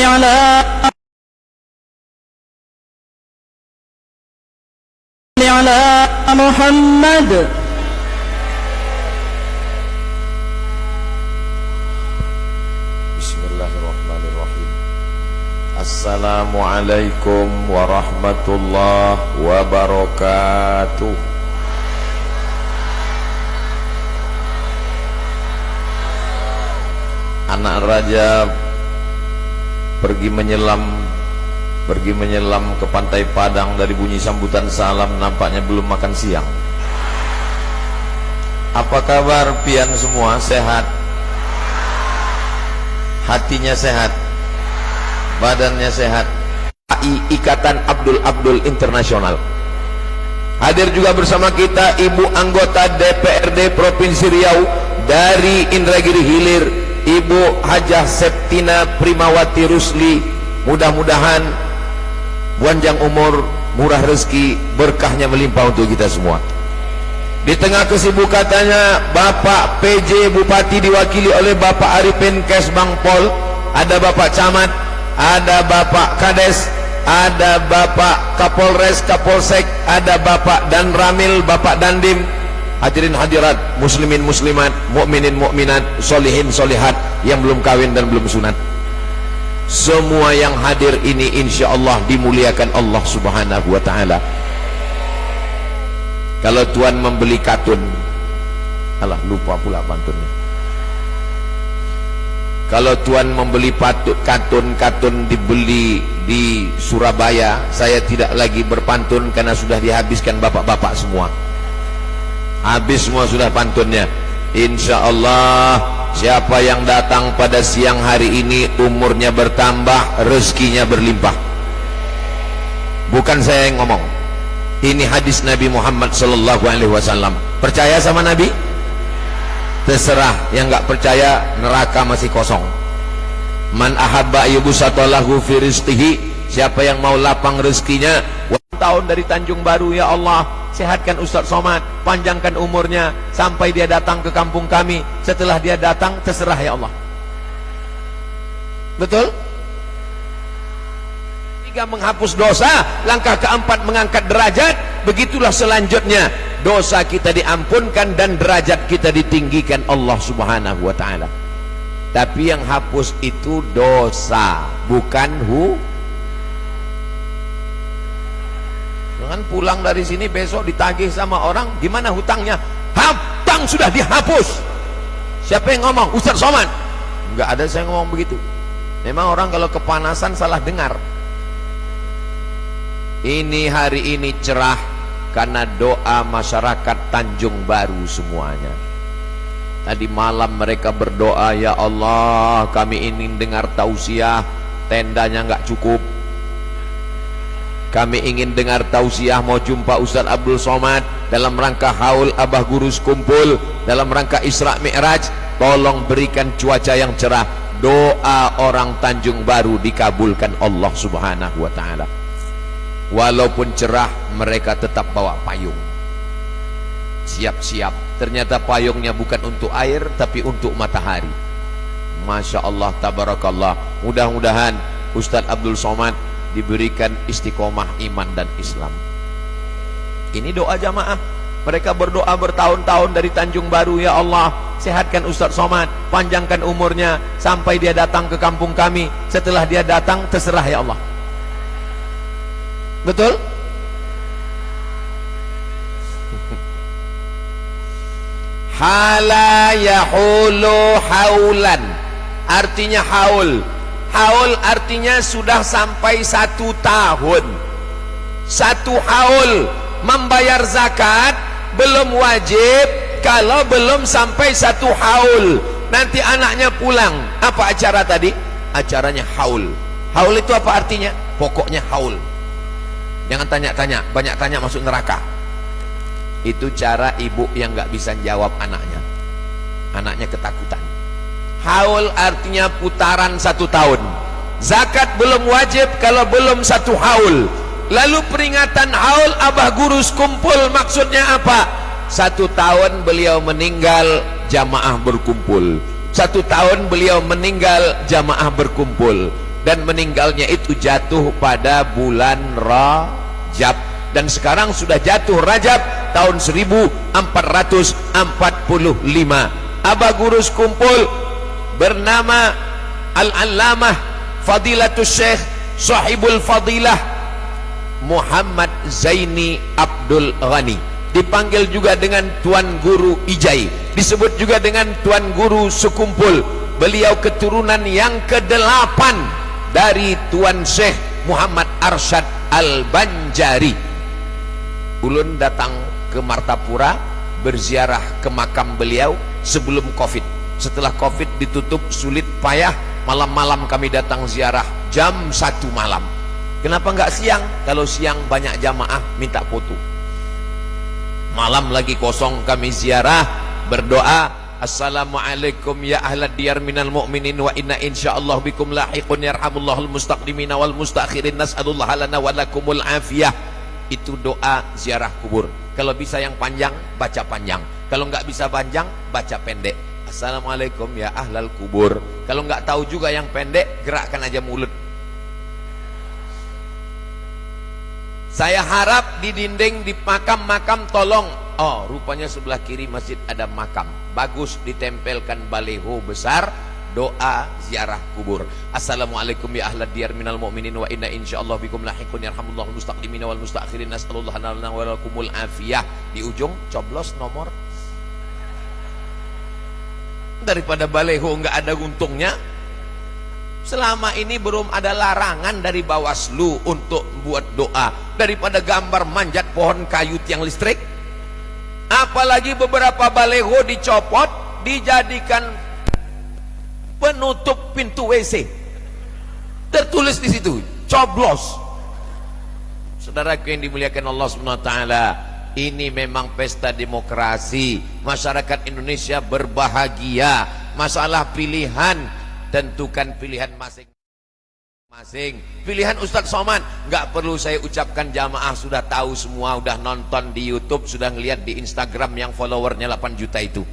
على محمد. Bismillahirrahmanirrahim. Assalamualaikum warahmatullahi wabarakatuh. Anak raja pergi menyelam ke pantai Padang. Dari bunyi sambutan salam nampaknya belum makan siang. Apa kabar pian semua? Sehat? Hatinya sehat? Badannya sehat? Ikatan Abdul Internasional. Hadir juga bersama kita Ibu anggota DPRD Provinsi Riau dari Indragiri Hilir, Ibu Hajah Septina Primawati Rusli. Mudah-mudahan panjang umur, murah rezeki, berkahnya melimpah untuk kita semua. Di tengah kesibukannya Bapak PJ Bupati diwakili oleh Bapak Arifin Kesbangpol, ada Bapak Camat, ada Bapak Kades, ada Bapak Kapolres, Kapolsek, ada Bapak Danramil, Bapak Dandim. Hadirin hadirat, muslimin muslimat, mukminin mukminat, solihin solihat yang belum kawin dan belum sunat, semua yang hadir ini insya Allah dimuliakan Allah subhanahu wa ta'ala. Kalau Tuhan membeli katun, alah lupa pula pantunnya. Kalau Tuhan membeli katun dibeli di Surabaya, saya tidak lagi berpantun karena sudah dihabiskan bapak-bapak semua. Habis semua sudah pantunnya. Insya Allah siapa yang datang pada siang hari ini umurnya bertambah, rezekinya berlimpah. Bukan saya yang ngomong, ini hadis Nabi Muhammad SAW. Percaya sama Nabi? Terserah, yang nggak percaya neraka masih kosong. Man ahabba yubsatalahu fi rizqihi, siapa yang mau lapang rezekinya. Tahun dari Tanjung Baru, ya Allah sehatkan Ustaz Somad, panjangkan umurnya sampai dia datang ke kampung kami. Setelah dia datang terserah ya Allah. Betul? Tiga, menghapus dosa. Langkah keempat, mengangkat derajat. Begitulah selanjutnya, dosa kita diampunkan dan derajat kita ditinggikan Allah subhanahu wa ta'ala. Tapi yang hapus itu dosa, bukan Jangan pulang dari sini besok ditagih sama orang, gimana hutangnya? Hutang sudah dihapus. Siapa yang ngomong? Ustaz Somad? Enggak ada saya ngomong begitu. Memang orang kalau kepanasan salah dengar. Ini hari ini cerah karena doa masyarakat Tanjung Baru semuanya. Tadi malam mereka berdoa, ya Allah kami ingin dengar tausiah, tendanya enggak cukup. Kami ingin dengar tausiah, mau jumpa Ustaz Abdul Somad dalam rangka haul Abah Gurus kumpul, dalam rangka Isra Mi'raj. Tolong berikan cuaca yang cerah. Doa orang Tanjung Baru dikabulkan Allah subhanahu wa ta'ala. Walaupun cerah, mereka tetap bawa payung. Siap-siap. Ternyata payungnya bukan untuk air, tapi untuk matahari. Masya Allah, tabarakallah. Mudah-mudahan Ustaz Abdul Somad diberikan istiqomah iman dan Islam. Ini doa jamaah. Mereka berdoa bertahun-tahun dari Tanjung Baru, ya Allah sehatkan Ustaz Somad, panjangkan umurnya sampai dia datang ke kampung kami. Setelah dia datang terserah ya Allah. Betul? Hala yahulu haulan, artinya haul. Haul artinya sudah sampai 1 tahun. 1 haul. Membayar zakat belum wajib kalau belum sampai 1 haul. Nanti anaknya pulang. Apa acara tadi? Acaranya haul. Haul itu apa artinya? Pokoknya haul. Jangan tanya-tanya, banyak tanya masuk neraka. Itu cara ibu yang nggak bisa jawab anaknya. Anaknya ketakutan. Haul artinya putaran 1 tahun. Zakat belum wajib kalau belum 1 haul. Lalu peringatan haul Abah Gurus kumpul maksudnya apa? 1 tahun beliau meninggal, jamaah berkumpul. 1 tahun beliau meninggal, jamaah berkumpul. dan meninggalnya itu jatuh pada bulan Rajab, dan sekarang sudah jatuh Rajab tahun 1445. Abah Guru Sekumpul bernama Al-Allamah Fadilatul Syekh Sahibul Fadilah Muhammad Zaini Abdul Ghani, dipanggil juga dengan Tuan Guru Ijai, disebut juga dengan Tuan Guru Sekumpul. Beliau keturunan yang ke-8 dari Tuan Syekh Muhammad Arsyad Al-Banjari. Ulun datang ke Martapura berziarah ke makam beliau sebelum Covid. Setelah Covid ditutup sulit payah, malam-malam kami datang ziarah jam 1 malam. Kenapa enggak siang? Kalau siang banyak jamaah minta foto. Malam lagi kosong kami ziarah, berdoa, assalamualaikum ya ahlad diyar minal mu'minin wa inna insyaallah bikum lahiqun yarhamullahul mustaqdimina wal mustakhirin nas'alullah lana wa lakumul afiyah. Itu doa ziarah kubur. Kalau bisa yang panjang, baca panjang. Kalau enggak bisa panjang, baca pendek. Assalamualaikum ya ahlal kubur. Kalau enggak tahu juga yang pendek, gerakkan aja mulut. Saya harap di dinding di makam-makam tolong, oh rupanya sebelah kiri masjid ada makam, bagus ditempelkan baliho besar doa ziarah kubur. Assalamualaikum ya ahlad diyar minal mu'minin wa inna insyaallah bikum lahiqun yarhamullahul mustaqdimina wal mustakhirin nas'alullah lana wa lakumul afiyah. Di ujung coblos nomor. Daripada baliho enggak ada untungnya. Selama ini belum ada larangan dari Bawaslu untuk buat doa. Daripada gambar manjat pohon kayu tiang listrik, apalagi beberapa baliho dicopot dijadikan penutup pintu WC, tertulis di situ coblos. Saudaraku yang dimuliakan Allah SWT, ini memang pesta demokrasi. Masyarakat Indonesia berbahagia. Masalah pilihan, tentukan pilihan masing-masing. Pilihan Ustadz Somad nggak perlu saya ucapkan, jamaah sudah tahu semua, udah nonton di YouTube, sudah ngeliat di Instagram yang followernya 8 juta itu.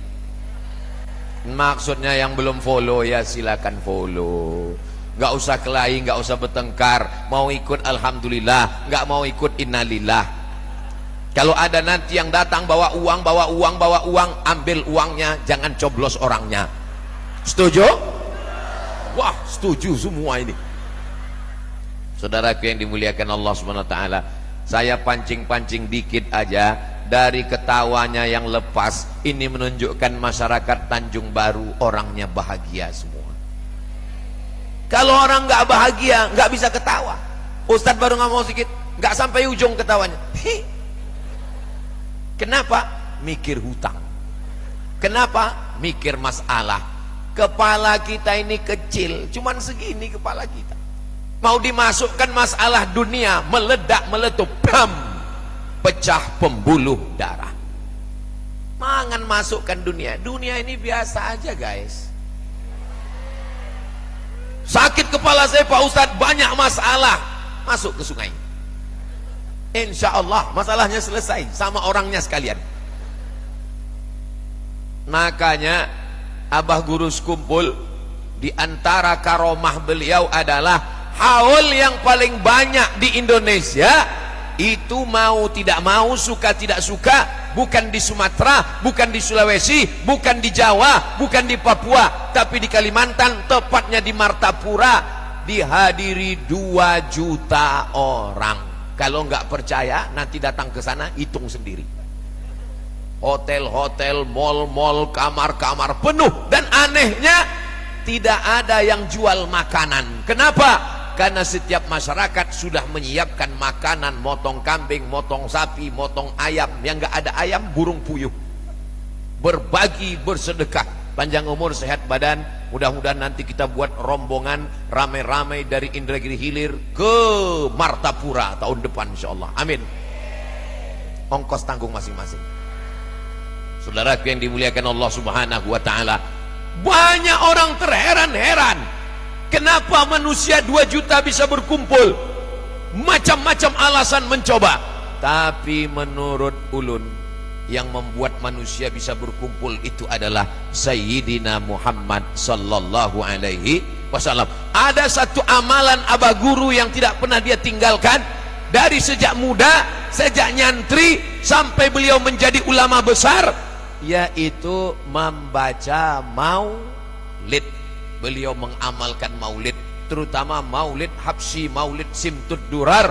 Maksudnya yang belum follow ya silakan follow. Nggak usah kelahi, nggak usah bertengkar. Mau ikut alhamdulillah, nggak mau ikut innalillah. Kalau ada nanti yang datang bawa uang, ambil uangnya, jangan coblos orangnya. Setuju? Wah, setuju semua ini. Saudaraku yang dimuliakan Allah SWT, saya pancing-pancing dikit aja. Dari ketawanya yang lepas, ini menunjukkan masyarakat Tanjung Baru orangnya bahagia semua. Kalau orang nggak bahagia, nggak bisa ketawa. Ustadz baru ngomong sedikit, nggak sampai ujung ketawanya. Kenapa? Mikir hutang. Kenapa? Mikir masalah. Kepala kita ini kecil, cuman segini kepala kita. Mau dimasukkan masalah dunia, meledak meletup, bam, pecah pembuluh darah. Jangan masukkan dunia. Dunia ini biasa aja guys. Sakit kepala saya Pak Ustadz, banyak masalah, masuk ke sungai. Insya Allah masalahnya selesai sama orangnya sekalian. Makanya Abah Guru Sekumpul, di antara karomah beliau adalah haul yang paling banyak di Indonesia itu, mau tidak mau, suka tidak suka, bukan di Sumatera, bukan di Sulawesi, bukan di Jawa, bukan di Papua, tapi di Kalimantan, tepatnya di Martapura, dihadiri 2 juta orang. Kalau nggak percaya, nanti datang ke sana, hitung sendiri. Hotel-hotel, mal-mal, kamar-kamar penuh, dan anehnya tidak ada yang jual makanan. Kenapa? Karena setiap masyarakat sudah menyiapkan makanan, motong kambing, motong sapi, motong ayam. Yang nggak ada ayam, burung puyuh. Berbagi, bersedekah, panjang umur, sehat badan. Mudah-mudahan nanti kita buat rombongan ramai-ramai dari Indragiri Hilir ke Martapura tahun depan insyaallah. Amin. Ongkos tanggung masing-masing. Saudaraku yang dimuliakan Allah Subhanahu wa taala, banyak orang terheran-heran kenapa manusia 2 juta bisa berkumpul. Macam-macam alasan mencoba, tapi menurut ulun, yang membuat manusia bisa berkumpul itu adalah Sayyidina Muhammad sallallahu alaihi wasallam. Ada satu amalan aba guru yang tidak pernah dia tinggalkan dari sejak muda, sejak nyantri sampai beliau menjadi ulama besar, yaitu membaca maulid. Beliau mengamalkan maulid, terutama maulid Habsyi, maulid Simtud Durar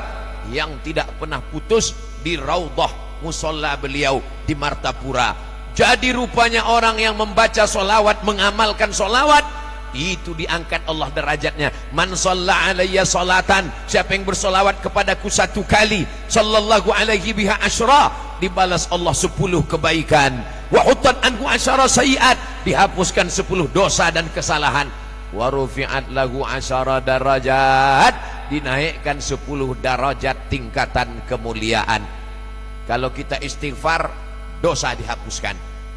yang tidak pernah putus di raudhah musola beliau di Martapura. Jadi rupanya orang yang membaca solawat, mengamalkan solawat, itu diangkat Allah derajatnya. Man shalla alayya salatan, siapa yang bersolawat kepadaku satu kali, sallallahu alaihi biha asyra, dibalas Allah 10 kebaikan. Wa hutat anhu asyara sayiat, dihapuskan 10 dosa dan kesalahan. Wa rufi'at lahu asyara darajat, dinaikkan 10 darajat tingkatan kemuliaan. Kalau kita istighfar, dosa dihapuskan.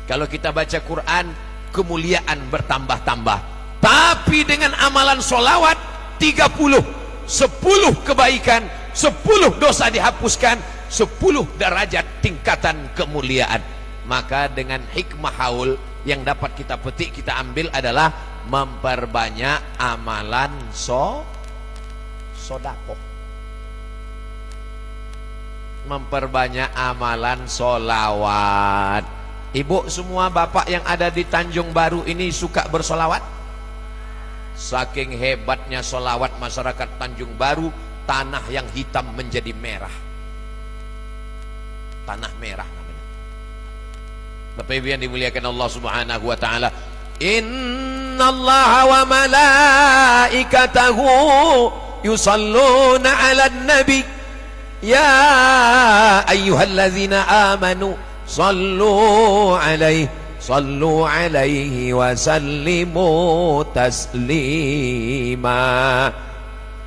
Kalau kita baca Quran, kemuliaan bertambah-tambah. Tapi dengan amalan solawat 30, 10 kebaikan, 10 dosa dihapuskan, 10 derajat tingkatan kemuliaan. Maka dengan hikmah haul yang dapat kita petik, kita ambil adalah memperbanyak amalan sodakoh, memperbanyak amalan solawat. Ibu semua, bapak yang ada di Tanjung Baru ini suka bersolawat? Saking hebatnya solawat masyarakat Tanjung Baru, tanah yang hitam menjadi merah. Tanah merah namanya. Bapak Ibu yang dimuliakan Allah Subhanahu wa taala, innallaha wa malaikatahu yusalluna 'alan nabi ya ayyuhallazina amanu sallu 'alaihi wa sallimu taslima.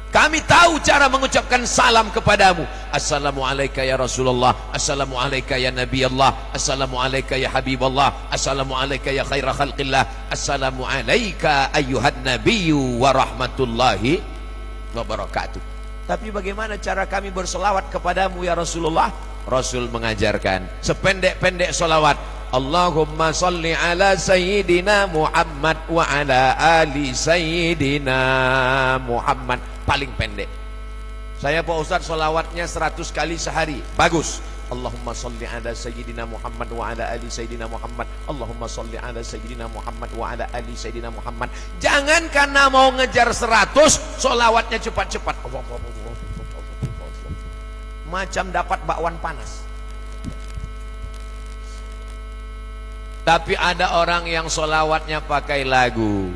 Kami tahu cara mengucapkan salam kepadamu. Assalamualaikum ya Rasulullah, Assalamualaikum ya Nabi Allah, Assalamualaikum ya Habib Allah, Assalamualaikum ya khaira khalqillah, Assalamualaikum ayyuhan nabiyyu wa rahmatullahi wa barakatuh. Tapi bagaimana cara kami berselawat kepadamu ya Rasulullah? Rasul mengajarkan sependek-pendek selawat, Allahumma salli ala Sayyidina Muhammad wa ala ali Sayyidina Muhammad. Paling pendek. Saya Pak Ustadz selawatnya 100 kali sehari, bagus. Allahumma salli ala Sayyidina Muhammad wa ala ali Sayyidina Muhammad, Allahumma salli ala Sayyidina Muhammad wa ala ali Sayyidina Muhammad. Jangan karena mau ngejar 100 selawatnya cepat-cepat, macam dapat bakwan panas. Tapi ada orang yang solawatnya pakai lagu.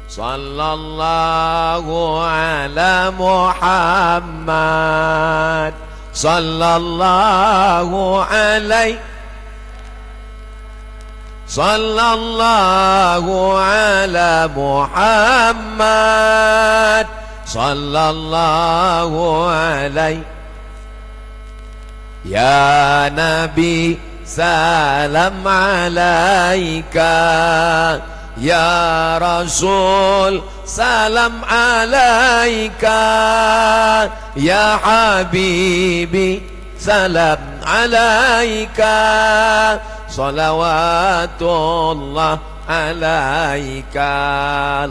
Sallallahu ala Muhammad, sallallahu alaihi, sallallahu ala Muhammad, sallallahu alaihi. Ya Nabi salam alaika, ya Rasul salam alaika, ya Habibi salam alaika, salawatullah alaika.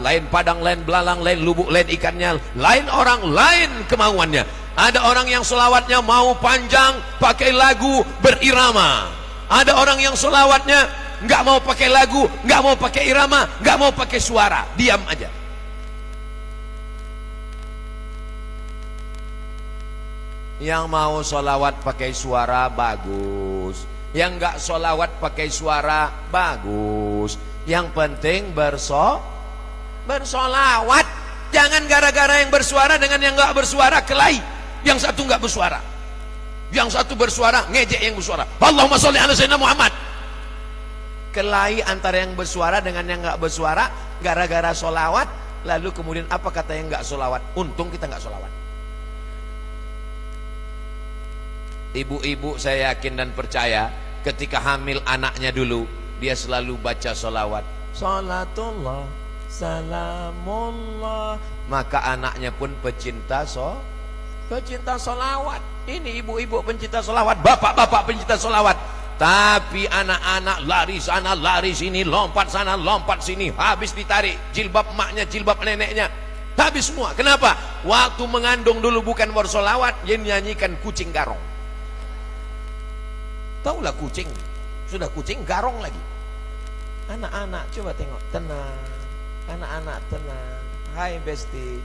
Lain padang, lain belalang, lain lubuk, lain ikannya, lain orang, lain kemauannya. Ada orang yang selawatnya mau panjang, pakai lagu berirama. Ada orang yang selawatnya nggak mau pakai lagu, nggak mau pakai irama, nggak mau pakai suara, diam aja. Yang mau solawat pakai suara bagus, yang nggak solawat pakai suara bagus. Yang penting bersolawat. Jangan gara-gara yang bersuara dengan yang nggak bersuara kelahi. Yang satu nggak bersuara, yang satu bersuara ngejek yang bersuara. Allahumma sholli ala sayyidina Muhammad. Kelahi antara yang bersuara dengan yang nggak bersuara gara-gara solawat. Lalu kemudian apa kata yang nggak solawat? Untung kita nggak solawat. Ibu-ibu saya yakin dan percaya ketika hamil anaknya dulu, dia selalu baca solawat, salatullah salamullah. Maka anaknya pun pecinta solawat. Ini ibu-ibu pencinta solawat, bapak-bapak pencinta solawat. Tapi anak-anak lari sana lari sini, lompat sana lompat sini, habis ditarik jilbab emaknya, jilbab neneknya, habis semua. Kenapa? Waktu mengandung dulu bukan bersolawat, dia nyanyikan kucing garong. Taulah kucing, sudah kucing garong lagi. Anak-anak coba tengok, tenang. Anak-anak tenang. Hai besti.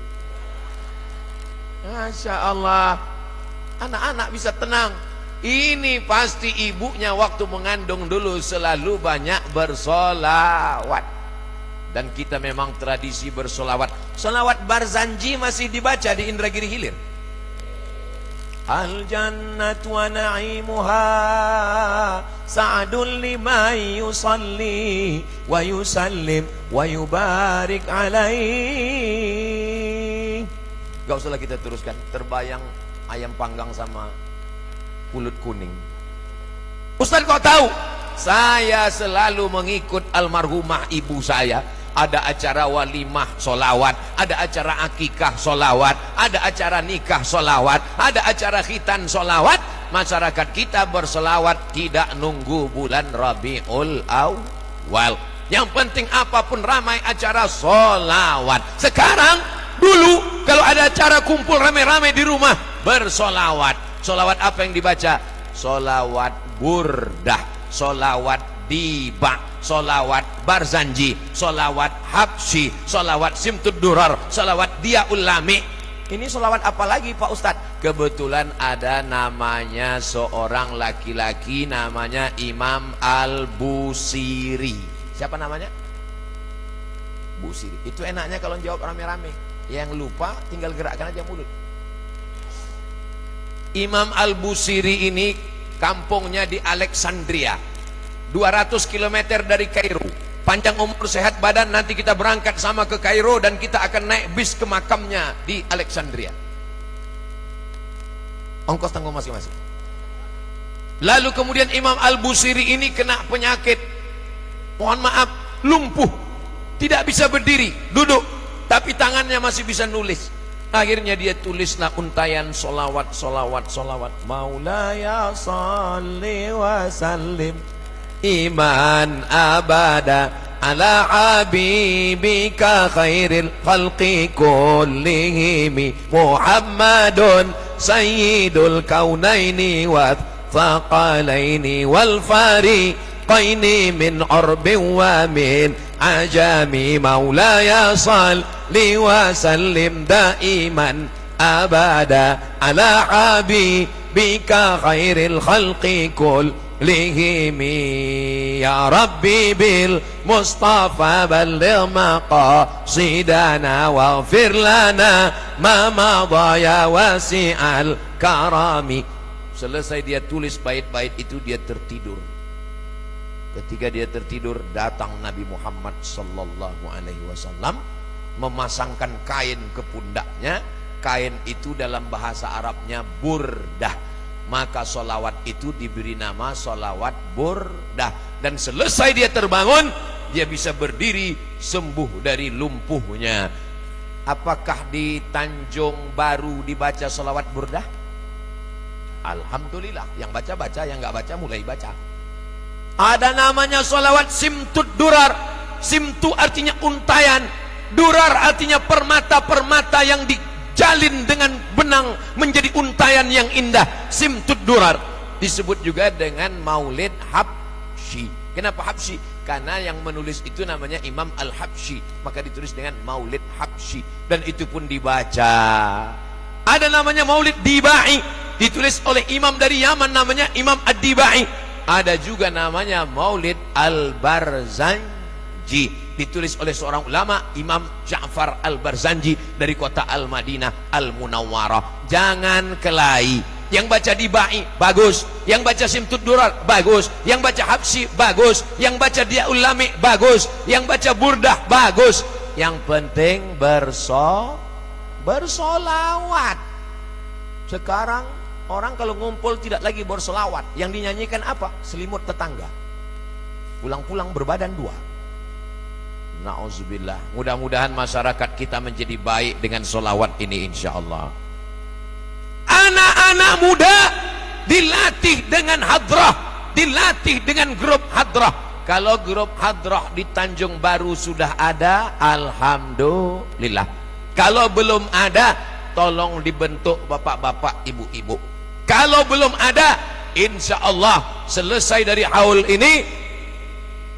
Masya Allah, anak-anak bisa tenang. Ini pasti ibunya waktu mengandung dulu selalu banyak bersolawat. Dan kita memang tradisi bersolawat. Solawat Barzanji masih dibaca di Indragiri Hilir. Al jannatu wa na'imuha sa'adun liman yusalli wa yusallim wa yubarik alaih. Gak usahlah kita teruskan. Terbayang ayam panggang sama pulut kuning. Ustaz kok tahu? Saya selalu mengikut almarhumah ibu saya. Ada acara walimah solawat, ada acara akikah solawat, ada acara nikah solawat, ada acara khitan solawat. Masyarakat kita bersolawat tidak nunggu bulan Rabiul Awal. Yang penting apapun ramai acara solawat. Sekarang, dulu kalau ada acara kumpul rame-rame di rumah bersolawat. Solawat apa yang dibaca? Solawat burdah, solawat diba, solawat Barzanji, solawat habsyi, solawat simtud durar, solawat diaul lami. Ini solawat apa lagi Pak Ustadz? Kebetulan ada namanya seorang laki-laki namanya Imam Al-Busiri. Siapa namanya? Busiri. Itu enaknya kalau jawab rame-rame. Yang lupa tinggal gerakkan aja mulut. Imam Al-Busiri ini kampungnya di Alexandria, 200 km dari Kairo. Panjang umur sehat badan, nanti kita berangkat sama ke Kairo dan kita akan naik bis ke makamnya di Alexandria. Ongkos tanggung masing-masing. Lalu kemudian Imam Al-Busiri ini kena penyakit, mohon maaf, lumpuh, tidak bisa berdiri, duduk, tapi tangannya masih bisa nulis. Akhirnya dia tulislah untayan solawat, solawat, solawat. Maulaya salli wa sallim iman abada ala habibika khairil khalqi kullihim Muhammadun sayyidul kaunaini wa thaqalaini wal fariqaini min urbin wa min ajami. Maulaya salli wa sallim daiman abada ala habibika khairil khalqi kullihim ya rabbi bil mustafa balligh maqasidana waghfir lana ma madha ya wasi'al karami. Selesai dia tulis bait-bait itu, dia tertidur. Ketika dia tertidur, datang Nabi Muhammad sallallahu alaihi wasallam memasangkan kain ke pundaknya. Kain itu dalam bahasa Arabnya burdah. Maka solawat itu diberi nama solawat burdah. Dan selesai dia terbangun, dia bisa berdiri, sembuh dari lumpuhnya. Apakah di Tanjung Baru dibaca solawat burdah? Alhamdulillah. Yang baca-baca, yang nggak baca mulai baca. Ada namanya solawat simtud durar. Simtu artinya untayan, durar artinya permata-permata yang dijalin dengan benang menjadi untayan yang indah. Simtud durar disebut juga dengan maulid habsyi. Kenapa habsyi? Karena yang menulis itu namanya Imam Al-Habsyi, maka ditulis dengan maulid habsyi. Dan itu pun dibaca. Ada namanya maulid dibai, ditulis oleh imam dari Yaman namanya Imam Ad-Dibai. Ada juga namanya maulid Al-Barzanji, ditulis oleh seorang ulama Imam Ja'far Al-Barzanji dari kota Al-Madinah Al-Munawwarah. Jangan kelahi. Yang baca dibai bagus, yang baca simtud durar bagus, yang baca habsyi bagus, yang baca diaul lami bagus, yang baca burdah bagus. Yang penting bersolawat. Sekarang orang kalau ngumpul tidak lagi bersolawat, yang dinyanyikan apa? Selimut tetangga, pulang-pulang berbadan dua. Na'udzubillah. Mudah-mudahan masyarakat kita menjadi baik dengan solawat ini insya Allah. Anak-anak muda dilatih dengan hadrah, dilatih dengan grup hadrah. Kalau grup hadrah di Tanjung Baru sudah ada, alhamdulillah. Kalau belum ada, tolong dibentuk bapak-bapak, ibu-ibu. Kalau belum ada, insya Allah selesai dari haul ini,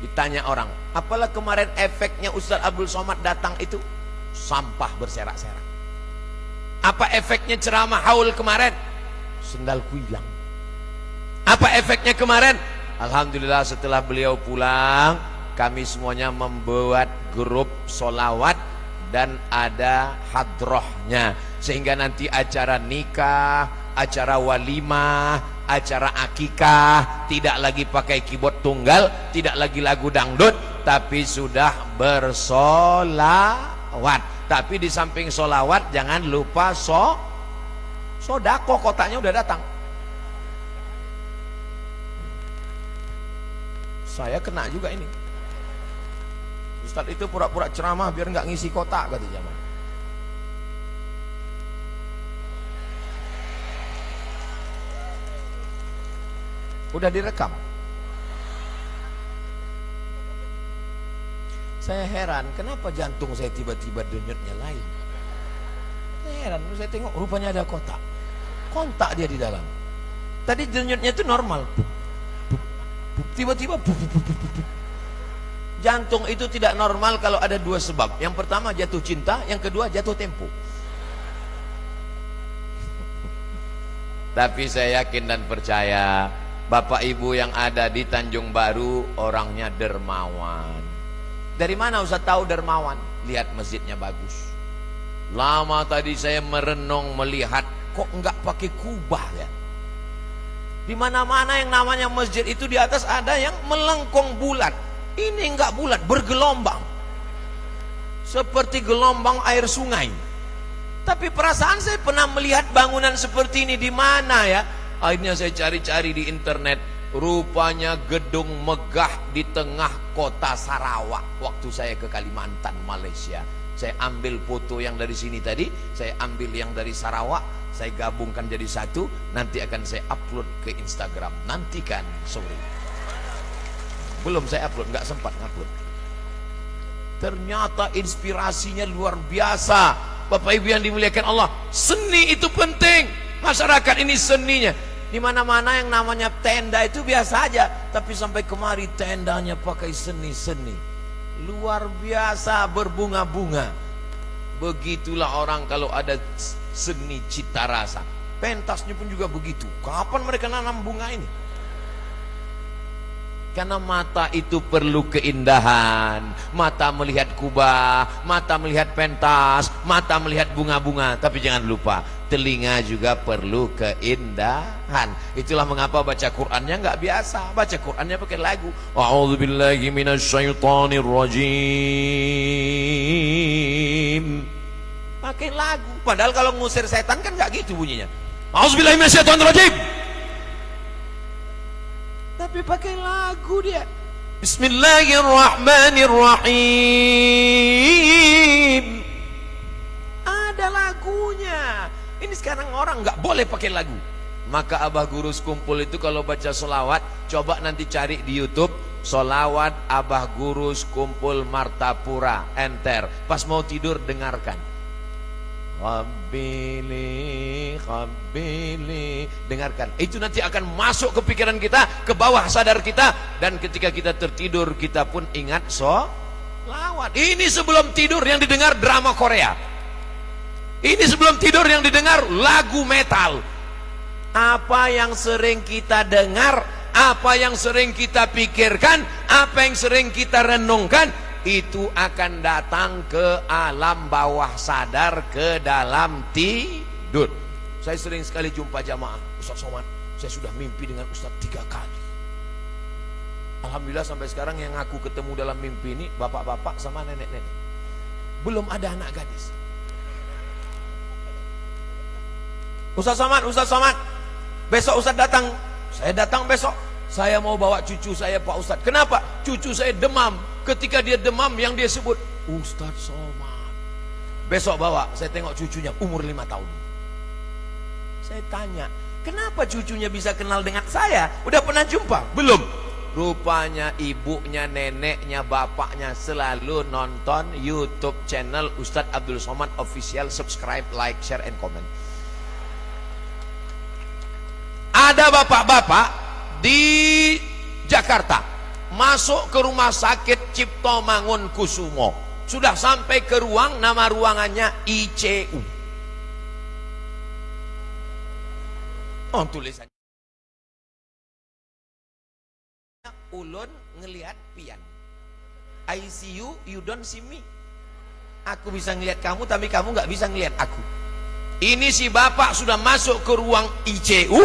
ditanya orang, apalah kemarin efeknya Ustaz Abdul Somad datang itu? Sampah berserak-serak. Apa efeknya ceramah haul kemarin? Sendalku hilang. Apa efeknya kemarin? Alhamdulillah setelah beliau pulang, kami semuanya membuat grup solawat dan ada hadrohnya, sehingga nanti acara nikah, acara walimah, acara akikah tidak lagi pakai keyboard tunggal, tidak lagi lagu dangdut, tapi sudah bersolawat. Tapi di samping solawat jangan lupa sodako, kotaknya udah datang. Saya kena juga ini. Ustadz itu pura-pura ceramah biar nggak ngisi kotak, kata zaman. Udah direkam. Saya heran, kenapa jantung saya tiba-tiba denyutnya lain. Saya heran, saya tengok rupanya ada kotak. Kontak dia di dalam. Tadi denyutnya itu normal. Tiba-tiba jantung itu tidak normal kalau ada dua sebab. Yang pertama jatuh cinta, yang kedua jatuh tempo. Tapi saya yakin dan percaya Bapak Ibu yang ada di Tanjung Baru orangnya dermawan. Dari mana Ustaz tahu dermawan? Lihat masjidnya bagus. Lama tadi saya merenung melihat, kok enggak pakai kubah ya? Di mana-mana yang namanya masjid itu di atas ada yang melengkung bulat. Ini enggak bulat, bergelombang. Seperti gelombang air sungai. Tapi perasaan saya pernah melihat bangunan seperti ini di mana ya? Akhirnya saya cari-cari di internet. Rupanya gedung megah di tengah kota Sarawak. Waktu saya ke Kalimantan, Malaysia, saya ambil foto yang dari sini tadi, saya ambil yang dari Sarawak, saya gabungkan jadi satu. Nanti akan saya upload ke Instagram. Nantikan sore. Belum saya upload, nggak sempat ngupload. Ternyata inspirasinya luar biasa. Bapak Ibu yang dimuliakan Allah, seni itu penting. Masyarakat ini seninya. Di mana-mana yang namanya tenda itu biasa aja, tapi sampai kemari tendanya pakai seni-seni. Luar biasa, berbunga-bunga. Begitulah orang kalau ada seni cita rasa. Pentasnya pun juga begitu. Kapan mereka nanam bunga ini? Karena mata itu perlu keindahan. Mata melihat kubah, mata melihat pentas, mata melihat bunga-bunga. Tapi jangan lupa, telinga juga perlu keindahan. Itulah mengapa baca Qur'annya nggak biasa. Baca Qur'annya pakai lagu. A'udzubillahi minasyaitonirrajim. Pakai lagu. Padahal kalau ngusir setan kan nggak gitu bunyinya. A'udzubillahi minasyaitonirrajim. Tapi pakai lagu dia. Bismillahirrahmanirrahim. Ada lagunya. Ini sekarang orang nggak boleh pakai lagu. Maka Abah Guru Kumpul itu kalau baca solawat, coba nanti cari di YouTube solawat Abah Guru Kumpul Martapura, enter. Pas mau tidur dengarkan. Khabbili, khabbili. Dengarkan. Itu nanti akan masuk ke pikiran kita, ke bawah sadar kita. Dan ketika kita tertidur, kita pun ingat solawat. Ini sebelum tidur yang didengar drama Korea. Ini sebelum tidur yang didengar lagu metal. Apa yang sering kita dengar, apa yang sering kita pikirkan, apa yang sering kita renungkan, itu akan datang ke alam bawah sadar, ke dalam tidur. Saya sering sekali jumpa jamaah, Ustaz Somad, saya sudah mimpi dengan Ustaz 3 kali. Alhamdulillah sampai sekarang yang aku ketemu dalam mimpi ini bapak-bapak sama nenek-nenek. Belum ada anak gadis. Ustaz Somad, besok Ustaz datang. Saya datang besok. Saya mau bawa cucu saya Pak Ustaz. Kenapa? Cucu saya demam. Ketika dia demam yang dia sebut Ustaz Somad. Besok bawa, saya tengok cucunya umur 5 tahun. Saya tanya, Kenapa cucunya bisa kenal dengan saya? Udah pernah jumpa? Belum. Rupanya ibunya, neneknya, bapaknya selalu nonton YouTube channel Ustadz Abdul Somad Official. Subscribe, like, share, and comment. Ada bapak-bapak di Jakarta masuk ke rumah sakit Cipto Mangunkusumo. Sudah sampai ke ruang, nama ruangannya ICU. Oh, tulisannya ulun ngelihat pian. I see you, you don't see me. Aku bisa ngelihat kamu, tapi kamu nggak bisa ngelihat aku. Ini si bapak sudah masuk ke ruang ICU,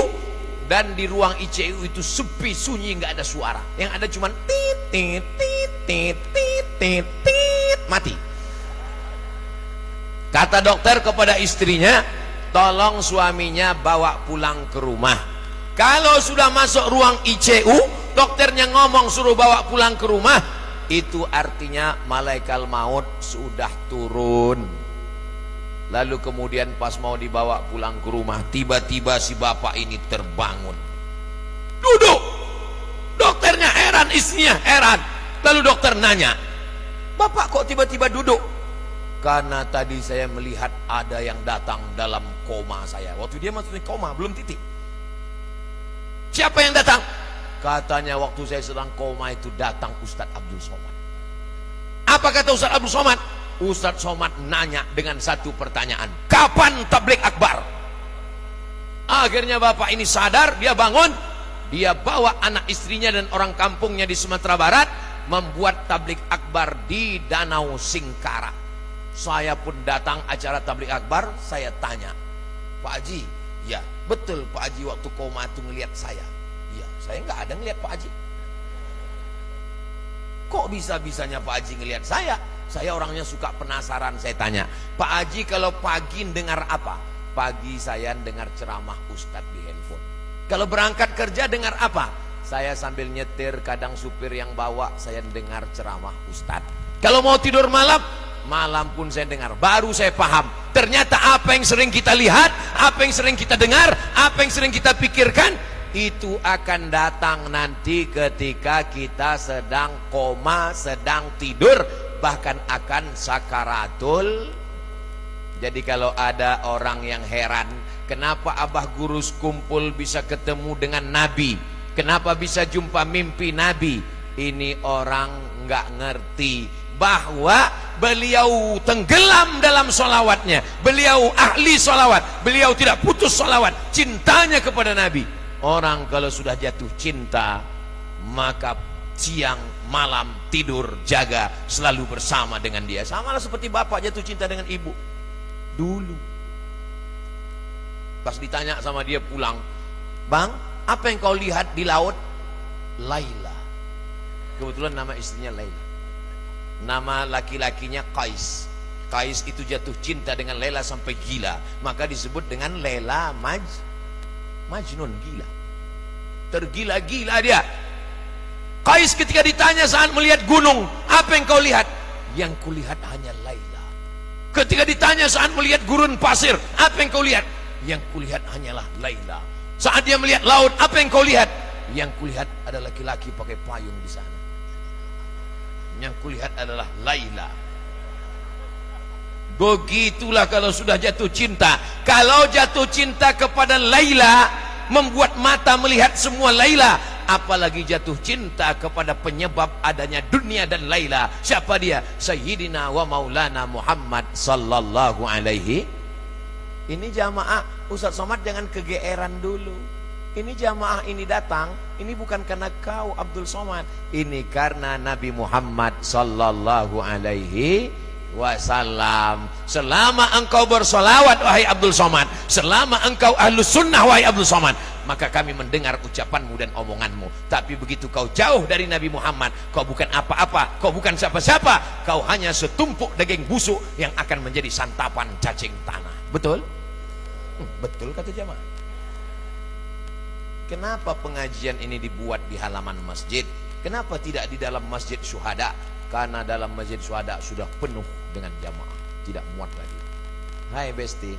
dan di ruang ICU itu sepi, sunyi, nggak ada suara. Yang ada cuma tit tit tit tit tit tit tit, mati. Kata dokter kepada istrinya, tolong suaminya bawa pulang ke rumah. Kalau sudah masuk ruang ICU, dokternya ngomong suruh bawa pulang ke rumah, itu artinya malaikat maut sudah turun. Lalu kemudian pas mau dibawa pulang ke rumah, tiba-tiba si bapak ini terbangun, duduk. Dokternya heran, istrinya heran. Lalu dokter nanya, bapak kok tiba-tiba duduk? Karena tadi saya melihat ada yang datang dalam koma saya. Waktu dia masuk koma, belum titik. Siapa yang datang? Katanya waktu saya sedang koma itu datang Ustadz Abdul Somad. Apa kata Ustadz Abdul Somad? Ustadz Somad nanya dengan satu pertanyaan, kapan tablik akbar? Akhirnya bapak ini sadar, dia bangun, dia bawa anak istrinya dan orang kampungnya di Sumatera Barat, membuat tablik akbar di Danau Singkara. Saya pun datang acara tablik akbar, saya tanya, Pak Haji, ya betul Pak Haji waktu koma itu ngelihat saya. Ya, saya nggak ada ngelihat Pak Haji. Kok bisa-bisanya Pak Haji ngelihat saya? Saya orangnya suka penasaran, saya tanya, Pak Haji kalau pagi dengar apa? Pagi saya dengar ceramah Ustadz di handphone. Kalau berangkat kerja dengar apa? Saya sambil nyetir, kadang supir yang bawa, saya dengar ceramah Ustadz. Kalau mau tidur malam, malam pun saya dengar. Baru saya paham, ternyata apa yang sering kita lihat, apa yang sering kita dengar, apa yang sering kita pikirkan, itu akan datang nanti ketika kita sedang koma, sedang tidur, bahkan akan sakaratul. Jadi kalau ada orang yang heran, kenapa Abah Gurus kumpul bisa ketemu dengan Nabi, kenapa bisa jumpa mimpi Nabi, ini orang nggak ngerti bahwa beliau tenggelam dalam sholawatnya, beliau ahli sholawat, beliau tidak putus sholawat, cintanya kepada Nabi. Orang kalau sudah jatuh cinta, maka siang malam tidur jaga selalu bersama dengan dia. Sama lah seperti bapak jatuh cinta dengan ibu dulu. Pas ditanya sama dia pulang, bang, apa yang kau lihat di laut? Laila. Kebetulan nama istrinya Laila. Nama laki-lakinya Qais. Qais itu jatuh cinta dengan Laila sampai gila, maka disebut dengan Laila Majnun, gila. Tergila-gila dia. Qais ketika ditanya saat melihat gunung, apa yang kau lihat? Yang kulihat hanya Laila. Ketika ditanya saat melihat gurun pasir, apa yang kau lihat? Yang kulihat hanyalah Laila. Saat dia melihat laut, apa yang kau lihat? Yang kulihat ada laki-laki pakai payung di sana. Yang kulihat adalah Laila. Begitulah kalau sudah jatuh cinta. Kalau jatuh cinta kepada Laila, membuat mata melihat semua Laila, apalagi jatuh cinta kepada penyebab adanya dunia dan Laila. Siapa dia? Sayyidina wa maulana Muhammad sallallahu alaihi. Ini jamaah Ustadz Somad jangan kegeeran dulu. Ini jamaah ini datang, ini bukan karena kau Abdul Somad, ini karena Nabi Muhammad sallallahu alaihi wasallam. Selama engkau bersolawat wahai Abdul Somad, selama engkau ahlus sunnah wahai Abdul Somad, maka kami mendengar ucapanmu dan omonganmu. Tapi begitu kau jauh dari Nabi Muhammad, kau bukan apa-apa, kau bukan siapa-siapa, kau hanya setumpuk daging busuk yang akan menjadi santapan cacing tanah. Betul? Betul kata jamaah. Kenapa pengajian ini dibuat di halaman masjid? Kenapa tidak di dalam masjid syuhada? Karena dalam masjid syuhada sudah penuh dengan jamaah, tidak muat lagi. Hai Besti,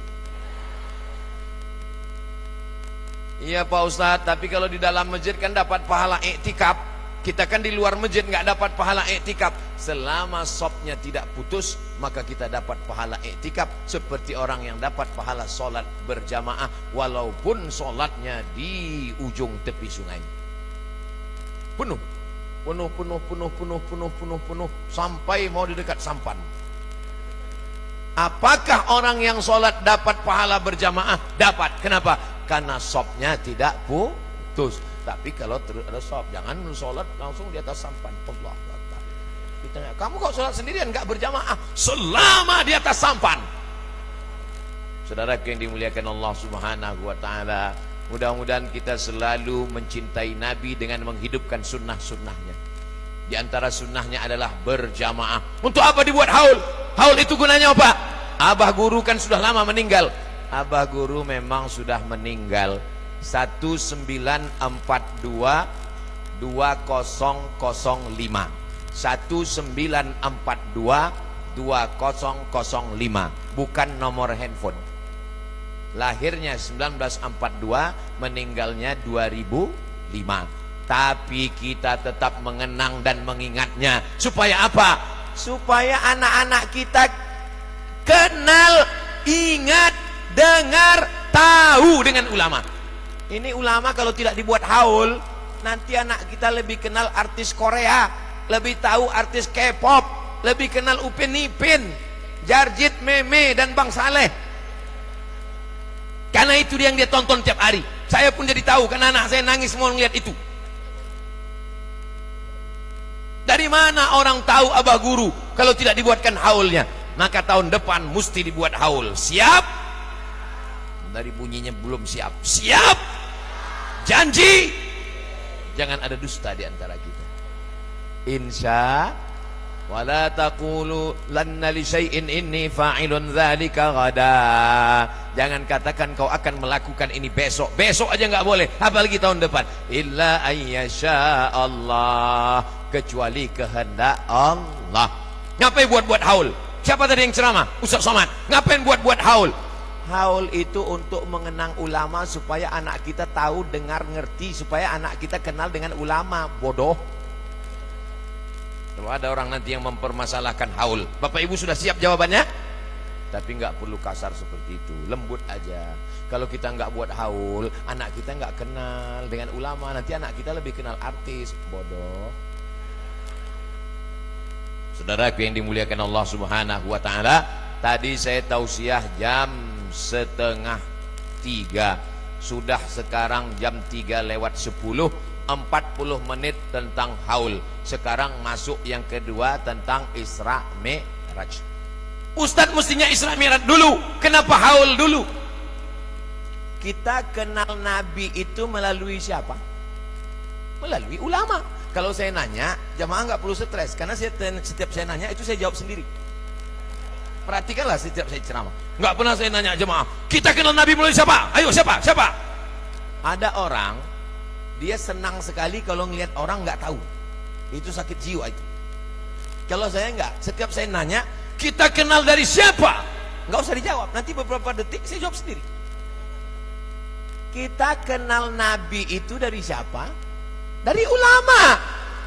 Iya Pak Ustadz, tapi kalau di dalam masjid kan dapat pahala iktikaf. Kita kan di luar masjid nggak dapat pahala iktikaf. Selama sopnya tidak putus, maka kita dapat pahala iktikaf seperti orang yang dapat pahala sholat berjamaah, walaupun sholatnya di ujung tepi sungai. Penuh sampai mau di dekat sampan. Apakah orang yang sholat dapat pahala berjamaah? Dapat. Kenapa? Karena sopnya tidak putus. Tapi kalau terus ada sop, jangan sholat langsung di atas sampan. Allah Akbar. Ditanya, kamu kok sholat sendirian nggak berjamaah? Selama di atas sampan. Saudara yang dimuliakan Allah Subhanahu wa Ta'ala, mudah-mudahan kita selalu mencintai Nabi dengan menghidupkan sunnah-sunnahnya. Di antara sunnahnya adalah berjamaah. Untuk apa dibuat haul? Haul itu gunanya apa? Abah guru kan sudah lama meninggal. Abah guru memang sudah meninggal 1942 2005. 1942 2005, bukan nomor handphone. Lahirnya 1942, meninggalnya 2005. Tapi kita tetap mengenang dan mengingatnya. Supaya apa? Supaya anak-anak kita kenal, ingat, dengar, tahu dengan ulama. Ini ulama kalau tidak dibuat haul, nanti anak kita lebih kenal artis Korea, lebih tahu artis K-pop, lebih kenal Upin Ipin, Jarjit, Meme, dan Bang Saleh. Karena itu yang dia tonton tiap hari. Saya pun jadi tahu, karena anak saya nangis semua melihat itu. Dari mana orang tahu Abah Guru kalau tidak dibuatkan haulnya? Maka tahun depan mesti dibuat haul. Siap? Dari bunyinya belum siap. Siap? Janji? Jangan ada dusta di antara kita. Insya wala taqulu lanna li syai'in inni fa'ilun dzalika ghada. Jangan katakan kau akan melakukan ini besok. Besok aja nggak boleh, apalagi tahun depan. Illa ayyasha Allah, kecuali kehendak Allah. Ngapain buat-buat haul? Siapa tadi yang ceramah? Ustaz Somad. Ngapain buat-buat haul? Haul itu untuk mengenang ulama supaya anak kita tahu, dengar, ngerti, supaya anak kita kenal dengan ulama. Bodoh. Kalau ada orang nanti yang mempermasalahkan haul, Bapak Ibu sudah siap jawabannya? Tapi nggak perlu kasar seperti itu, lembut aja. Kalau kita nggak buat haul, anak kita nggak kenal dengan ulama, nanti anak kita lebih kenal artis. Bodoh. Saudaraku yang dimuliakan Allah Subhanahu wa Ta'ala, tadi saya tausiah jam 2:30. Sudah sekarang jam 3:10, 40 menit tentang haul. Sekarang masuk yang kedua tentang Isra Mi'raj. Ustadz mestinya Isra Mi'raj dulu. Kenapa haul dulu? Kita kenal Nabi itu melalui siapa? Melalui ulama. Kalau saya nanya, jamaah nggak perlu stres, karena setiap saya nanya itu saya jawab sendiri. Perhatikanlah setiap saya ceramah. Nggak pernah saya nanya jemaah, kita kenal Nabi melalui siapa? Ayo siapa? Siapa? Ada orang, dia senang sekali kalau ngelihat orang nggak tahu. Itu sakit jiwa itu. Kalau saya nggak, setiap saya nanya, kita kenal dari siapa? Nggak usah dijawab, nanti beberapa detik saya jawab sendiri. Kita kenal Nabi itu dari siapa? Dari ulama.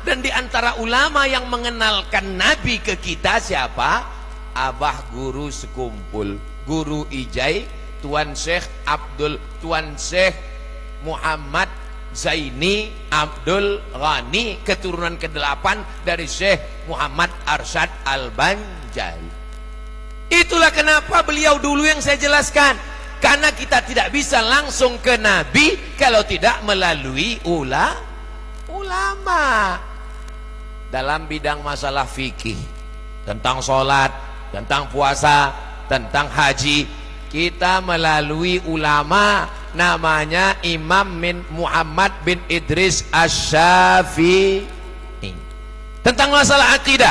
Dan di antara ulama yang mengenalkan Nabi ke kita siapa? Abah Guru sekumpul, Guru Ijai, Tuan Syekh Muhammad Zaini Abdul Ghani, keturunan ke-8 dari Syekh Muhammad Arsyad Al-Banjari. Itulah kenapa beliau dulu yang saya jelaskan, karena kita tidak bisa langsung ke Nabi kalau tidak melalui ulama. Dalam bidang masalah fikih, tentang sholat, tentang puasa, tentang haji, kita melalui ulama, namanya Imam Muhammad bin Idris Asy-Syafi'i. Tentang masalah akidah,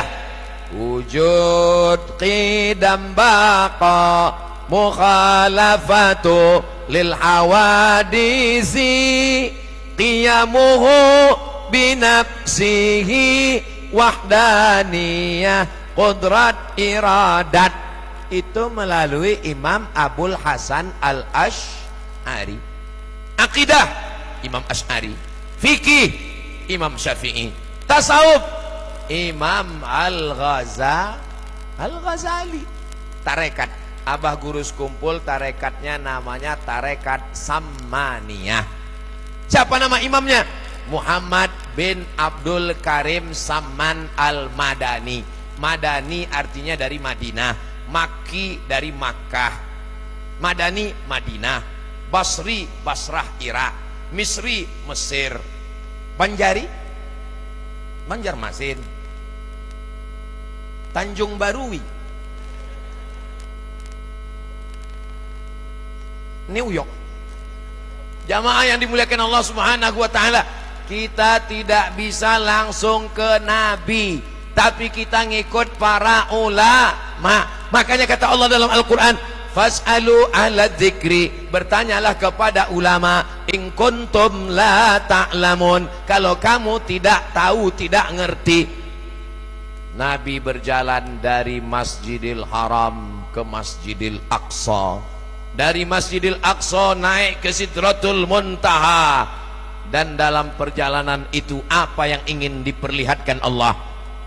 wujud qidam baqa mukhalafatu lil hawadisi qiyamuhu binafsihi wahdaniyah qudrat iradat. Itu melalui Imam Abul Hasan Al-Asy'ari. Akidah Imam Asy'ari, fikih Imam Syafi'i, tasawuf Imam Al-Ghazali, tarekat Abah Gurus kumpul, tarekatnya namanya tarekat Sammaniyah. Siapa nama imamnya? Muhammad bin Abdul Karim Samman Al-Madani. Madani artinya dari Madinah, Makki dari Makkah, Madani Madinah, Basri Basrah Irak, Misri Mesir, Banjari Banjarmasin, Tanjung Barui New York. Jamaah yang dimuliakan Allah Subhanahu wa taala, kita tidak bisa langsung ke Nabi, tapi kita ngikut para ulama. Makanya kata Allah dalam Al-Qur'an, fas'alu ahla dzikri, bertanyalah kepada ulama, in kuntum la ta'lamun, kalau kamu tidak tahu, tidak ngerti. Nabi berjalan dari Masjidil Haram ke Masjidil Aqsa, dari Masjidil Aqsa naik ke Sidratul Muntaha, dan dalam perjalanan itu apa yang ingin diperlihatkan Allah?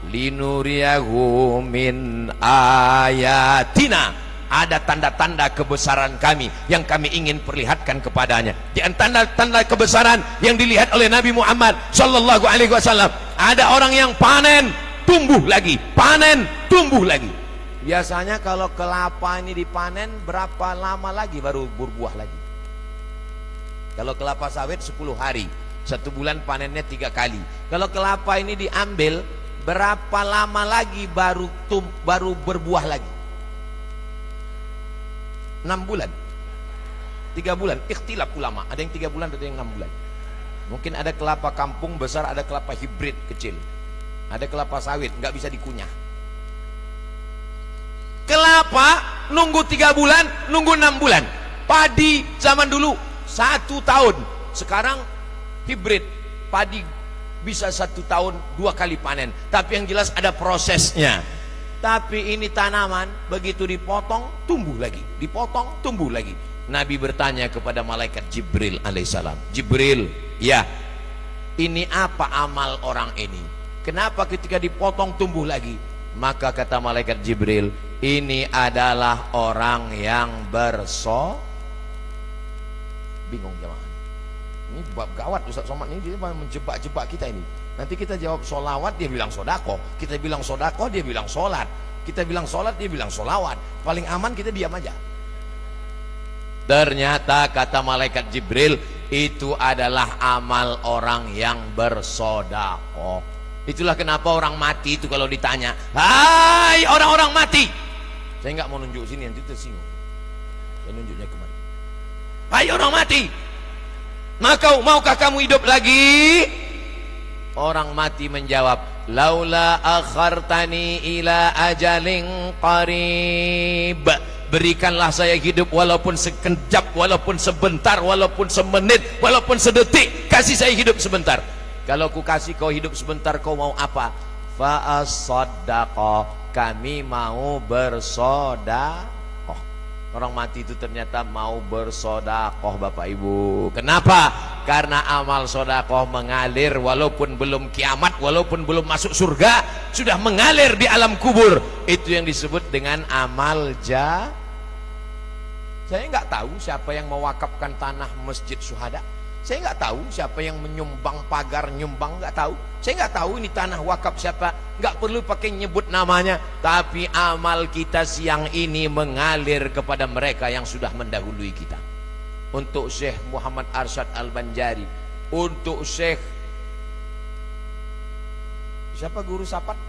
Linuriyahu min ayatina, ada tanda-tanda kebesaran kami yang kami ingin perlihatkan kepadanya. Di antara tanda kebesaran yang dilihat oleh Nabi Muhammad sallallahu alaihi wasallam, ada orang yang panen tumbuh lagi, panen tumbuh lagi. Biasanya kalau kelapa ini dipanen, berapa lama lagi baru berbuah lagi? Kalau kelapa sawit 10 hari, 1 bulan panennya 3 kali. Kalau kelapa ini diambil, berapa lama lagi baru berbuah lagi? 6 bulan, 3 bulan, ikhtilaf ulama, ada yang 3 bulan, ada yang 6 bulan. Mungkin ada kelapa kampung besar, ada kelapa hibrid kecil, ada kelapa sawit nggak bisa dikunyah. Kelapa nunggu 3 bulan, nunggu 6 bulan. Padi zaman dulu 1 tahun, sekarang hibrid, padi bisa 1 tahun 2 kali panen. Tapi yang jelas ada prosesnya. Tapi ini tanaman begitu dipotong tumbuh lagi, dipotong tumbuh lagi. Nabi bertanya kepada malaikat Jibril alaihissalam, Jibril, ya, ini apa amal orang ini? Kenapa ketika dipotong tumbuh lagi? Maka kata malaikat Jibril, ini adalah orang yang bingung jemaah. Ini bab gawat Ustaz Somad ini, dia menjebak-jebak kita ini. Nanti kita jawab solawat, dia bilang sodako. Kita bilang sodako, dia bilang solat. Kita bilang solat, dia bilang solawat. Paling aman kita diam aja. Ternyata kata malaikat Jibril, itu adalah amal orang yang bersodako. Itulah kenapa orang mati itu kalau ditanya, hai orang-orang mati, saya nggak mau nunjuk sini, nanti tersinggung. Saya nunjuknya kemari. Hai orang mati, maukah kamu hidup lagi? Orang mati menjawab, laula akhartani ila ajalin qarib, berikanlah saya hidup walaupun sekejap, walaupun sebentar, walaupun semenit, walaupun sedetik, kasih saya hidup sebentar. Kalau ku kasih kau hidup sebentar, kau mau apa? Fa'as-saddaqah, kami mau bersodakoh. Orang mati itu ternyata mau bersodakoh, Bapak Ibu. Kenapa? Karena amal sodakoh mengalir walaupun belum kiamat, walaupun belum masuk surga, sudah mengalir di alam kubur. Itu yang disebut dengan amal jariah. Saya nggak tahu siapa yang mewakafkan tanah Masjid Syuhada. Saya nggak tahu siapa yang menyumbang pagar, nyumbang, nggak tahu. Saya nggak tahu ini tanah wakaf siapa, nggak perlu pakai nyebut namanya. Tapi amal kita siang ini mengalir kepada mereka yang sudah mendahului kita. Untuk Syekh Muhammad Arsyad Al-Banjari, untuk Syekh siapa guru sapat?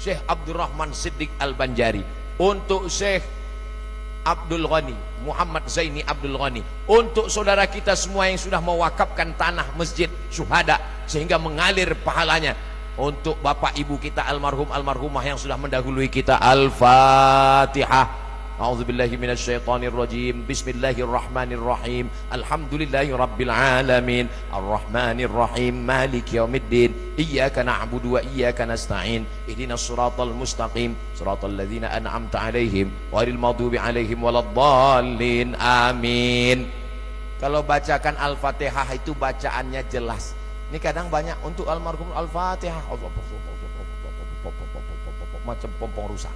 Syekh Abdurrahman Siddiq Al-Banjari, untuk Syekh Abdul Ghani, Muhammad Zaini Abdul Ghani, untuk saudara kita semua yang sudah mewakafkan tanah Masjid Syuhada sehingga mengalir pahalanya, untuk bapak ibu kita almarhum almarhumah yang sudah mendahului kita. Al-Fatihah. A'udzubillahi minasyaitonirrajim. Bismillahirrahmanirrahim. Alhamdulillahirabbil alamin. Arrahmanirrahim. Maliki yaumiddin. Iyyaka na'budu wa iyyaka nasta'in. Ihdinas siratal mustaqim. Siratal ladzina an'amta 'alaihim ghairil maghdubi 'alaihim waladdallin. Amin. Kalau bacakan Al-Fatihah itu bacaannya jelas. Ini kadang banyak untuk almarhum Al-Fatihah macam pompong rusak.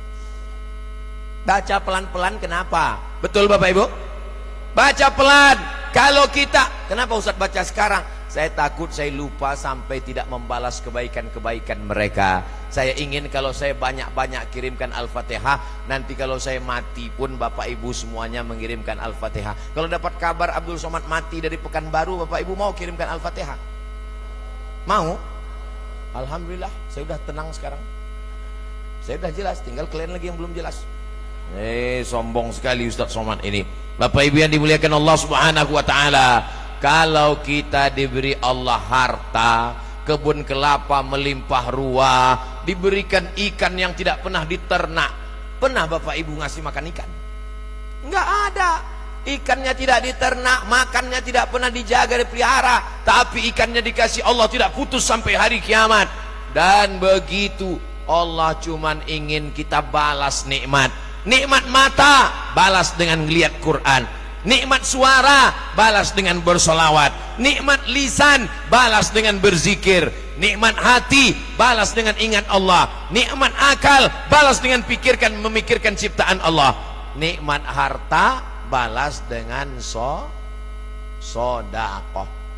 Baca pelan-pelan, kenapa? Betul Bapak Ibu? Baca pelan. Kalau kita, kenapa Ustaz baca sekarang? Saya takut saya lupa sampai tidak membalas kebaikan-kebaikan mereka. Saya ingin kalau saya banyak-banyak kirimkan Al-Fatihah, nanti kalau saya mati pun Bapak Ibu semuanya mengirimkan Al-Fatihah. Kalau dapat kabar Abdul Somad mati dari Pekanbaru, Bapak Ibu mau kirimkan Al-Fatihah? Mau? Alhamdulillah, saya sudah tenang sekarang. Saya sudah jelas, tinggal kalian lagi yang belum jelas. Sombong sekali Ustaz Somad ini. Bapak Ibu yang dimuliakan Allah Subhanahu wa taala, kalau kita diberi Allah harta, kebun kelapa melimpah ruah, diberikan ikan yang tidak pernah diternak, pernah Bapak Ibu ngasih makan ikan? Enggak ada. Ikannya tidak diternak, makannya tidak pernah dijaga, dipelihara, tapi ikannya dikasih Allah tidak putus sampai hari kiamat. Dan begitu Allah cuman ingin kita balas nikmat. Nikmat mata balas dengan lihat Quran, nikmat suara balas dengan bersolawat, nikmat lisan balas dengan berzikir, nikmat hati balas dengan ingat Allah, nikmat akal balas dengan memikirkan ciptaan Allah, nikmat harta balas dengan sedekah.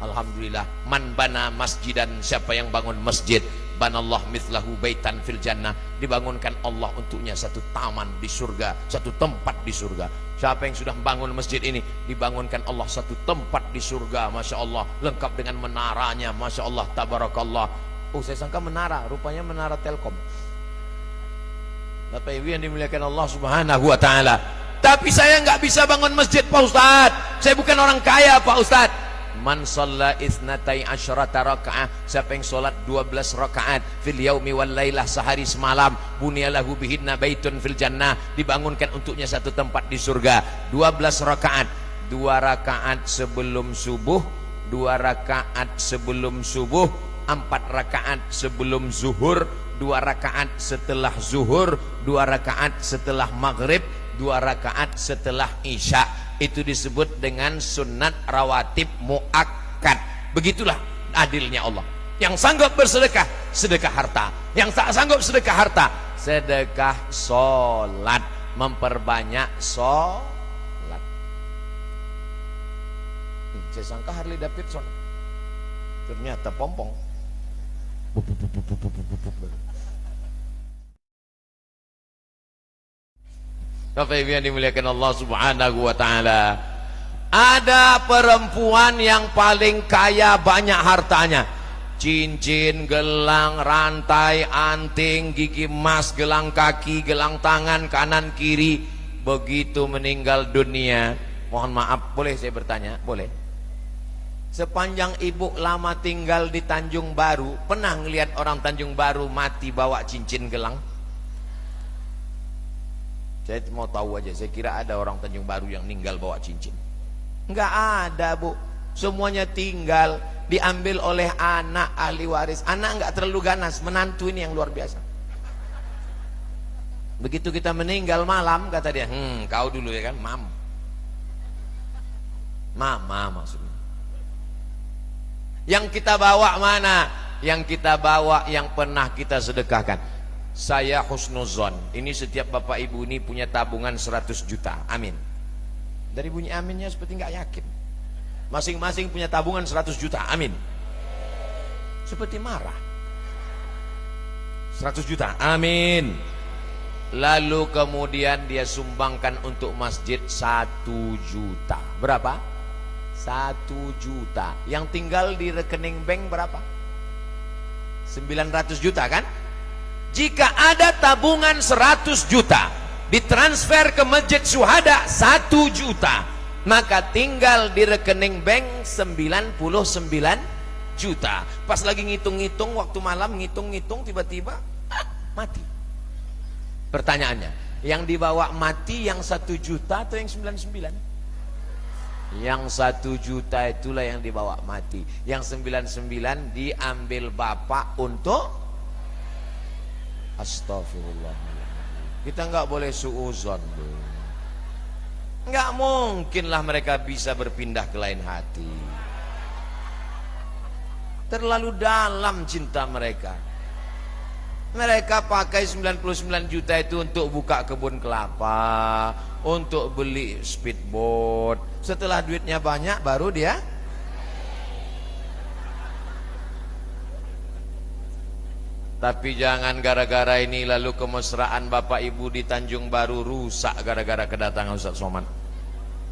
Alhamdulillah, man bana masjidan, siapa yang bangun masjid, banallah mithlahu baitan fil jannah, dibangunkan Allah untuknya satu taman di surga, satu tempat di surga. Siapa yang sudah bangun masjid ini, dibangunkan Allah satu tempat di surga. Masya Allah, lengkap dengan menaranya. Masya Allah, tabarakallah. Oh, saya sangka menara, rupanya menara Telkom. Bapak Ibu yang dimuliakan Allah Subhanahu wa taala. Tapi saya nggak bisa bangun masjid Pak Ustadz, saya bukan orang kaya Pak Ustadz. Man shalla isnatai asyrata raka'ah, siapa yang sholat 12 rakaat fil yaumi wal lailah, sehari semalam, bunyalahu bihinna baitun fil jannah, dibangunkan untuknya satu tempat di surga. 12 rakaat, 2 rakaat sebelum subuh, 2 rakaat sebelum subuh, 4 rakaat sebelum zuhur, 2 rakaat setelah zuhur, 2 rakaat setelah maghrib, 2 rakaat setelah isya. Itu disebut dengan sunat rawatib muakkad. Begitulah adilnya Allah. Yang sanggup bersedekah, sedekah harta. Yang tak sanggup sedekah harta, sedekah sholat, memperbanyak sholat. Saya sangka Harley Davidson, ternyata pompong. Bapak Ibu yang dimuliakan Allah Subhanahu wa taala, ada perempuan yang paling kaya, banyak hartanya. Cincin, gelang, rantai, anting, gigi emas, gelang kaki, gelang tangan kanan kiri. Begitu meninggal dunia, mohon maaf, boleh saya bertanya? Boleh. Sepanjang ibu lama tinggal di Tanjung Baru, pernah ngelihat orang Tanjung Baru mati bawa cincin gelang? Saya mau tahu aja, saya kira ada orang Tanjung Baru yang meninggal bawa cincin. Enggak ada Bu, semuanya tinggal, diambil oleh anak ahli waris. Anak enggak terlalu ganas, menantu ini yang luar biasa. Begitu kita meninggal malam, kata dia, kau dulu ya kan, mama maksudnya. Yang kita bawa mana? Yang kita bawa yang pernah kita sedekahkan. Saya husnuzon, ini setiap bapak ibu ini punya tabungan 100 juta, amin. Dari bunyi aminnya seperti nggak yakin. Masing-masing punya tabungan 100 juta, amin. Seperti marah. 100 juta, amin. Lalu kemudian dia sumbangkan untuk masjid 1 juta. Berapa? 1 juta. Yang tinggal di rekening bank berapa? 900 juta kan? Jika ada tabungan 100 juta ditransfer ke Masjid Syuhada 1 juta, maka tinggal di rekening bank 99 juta. Pas lagi ngitung-ngitung waktu malam, ngitung-ngitung tiba-tiba mati. Pertanyaannya, yang dibawa mati yang 1 juta atau yang 99? Yang 1 juta itulah yang dibawa mati. Yang 99 diambil bapak untuk astagfirullah. Kita nggak boleh suuzon. Nggak mungkinlah mereka bisa berpindah ke lain hati. Terlalu dalam cinta mereka. Mereka pakai 99 juta itu untuk buka kebun kelapa, untuk beli speedboat. Setelah duitnya banyak baru dia. Tapi jangan gara-gara ini lalu kemesraan Bapak Ibu di Tanjung Baru rusak gara-gara kedatangan Ustaz Somad.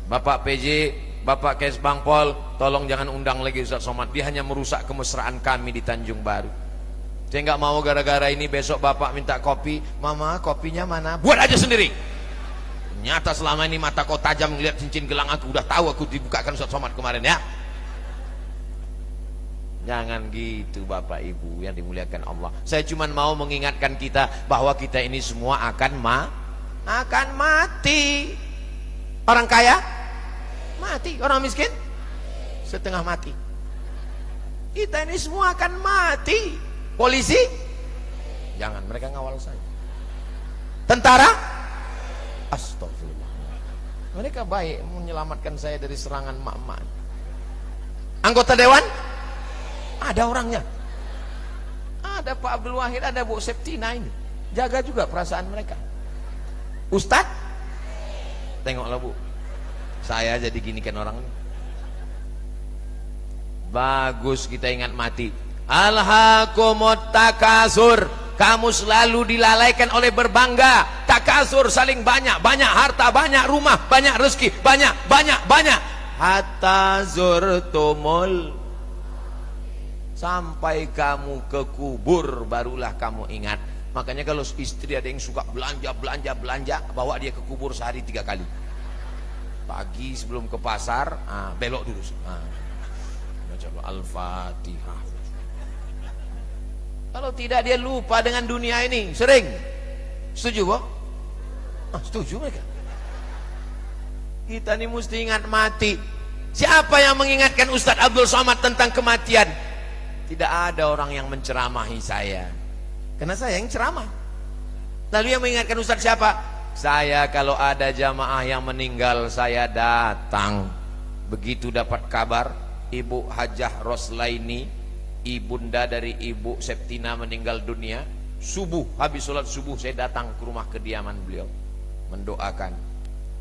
Bapak PJ, Bapak Kes Bangpol, tolong jangan undang lagi Ustaz Somad. Dia hanya merusak kemesraan kami di Tanjung Baru. Saya nggak mau gara-gara ini besok Bapak minta kopi, Mama kopinya mana? Buat aja sendiri. Ternyata selama ini mata kau tajam ngeliat cincin gelang aku, udah tahu aku dibukakan Ustaz Somad kemarin ya. Jangan gitu Bapak Ibu yang dimuliakan Allah. Saya cuma mau mengingatkan kita bahwa kita ini semua akan mati. Orang kaya mati, orang miskin setengah mati. Kita ini semua akan mati. Polisi jangan, mereka ngawal saya. Tentara astagfirullah, mereka baik menyelamatkan saya dari serangan mak-mak. Anggota dewan ada orangnya, ada Pak Abdul Wahid, ada Bu Septina, ini jaga juga perasaan mereka. Ustadz, tengoklah Bu, saya jadi ginikan orang ini. Bagus kita ingat mati. Alhaakumut takasur, kamu selalu dilalaikan oleh berbangga. Takasur, saling banyak harta, banyak rumah, banyak rezeki, banyak. Hatta zurtumul, sampai kamu ke kubur barulah kamu ingat. Makanya kalau istri ada yang suka belanja, bawa dia ke kubur sehari 3 kali. Pagi sebelum ke pasar, belok dulu. Baca Al-Fatihah. Kalau tidak dia lupa dengan dunia ini. Sering. Setuju Bu? Setuju mereka. Kita ini mesti ingat mati. Siapa yang mengingatkan Ustadz Abdul Somad tentang kematian? Tidak ada orang yang menceramahi saya, karena saya yang ceramah. Lalu yang mengingatkan Ustadz siapa? Saya kalau ada jamaah yang meninggal saya datang. Begitu dapat kabar Ibu Hajah Roslaini, ibunda dari Ibu Septina meninggal dunia, subuh, habis sholat subuh saya datang ke rumah kediaman beliau mendoakan.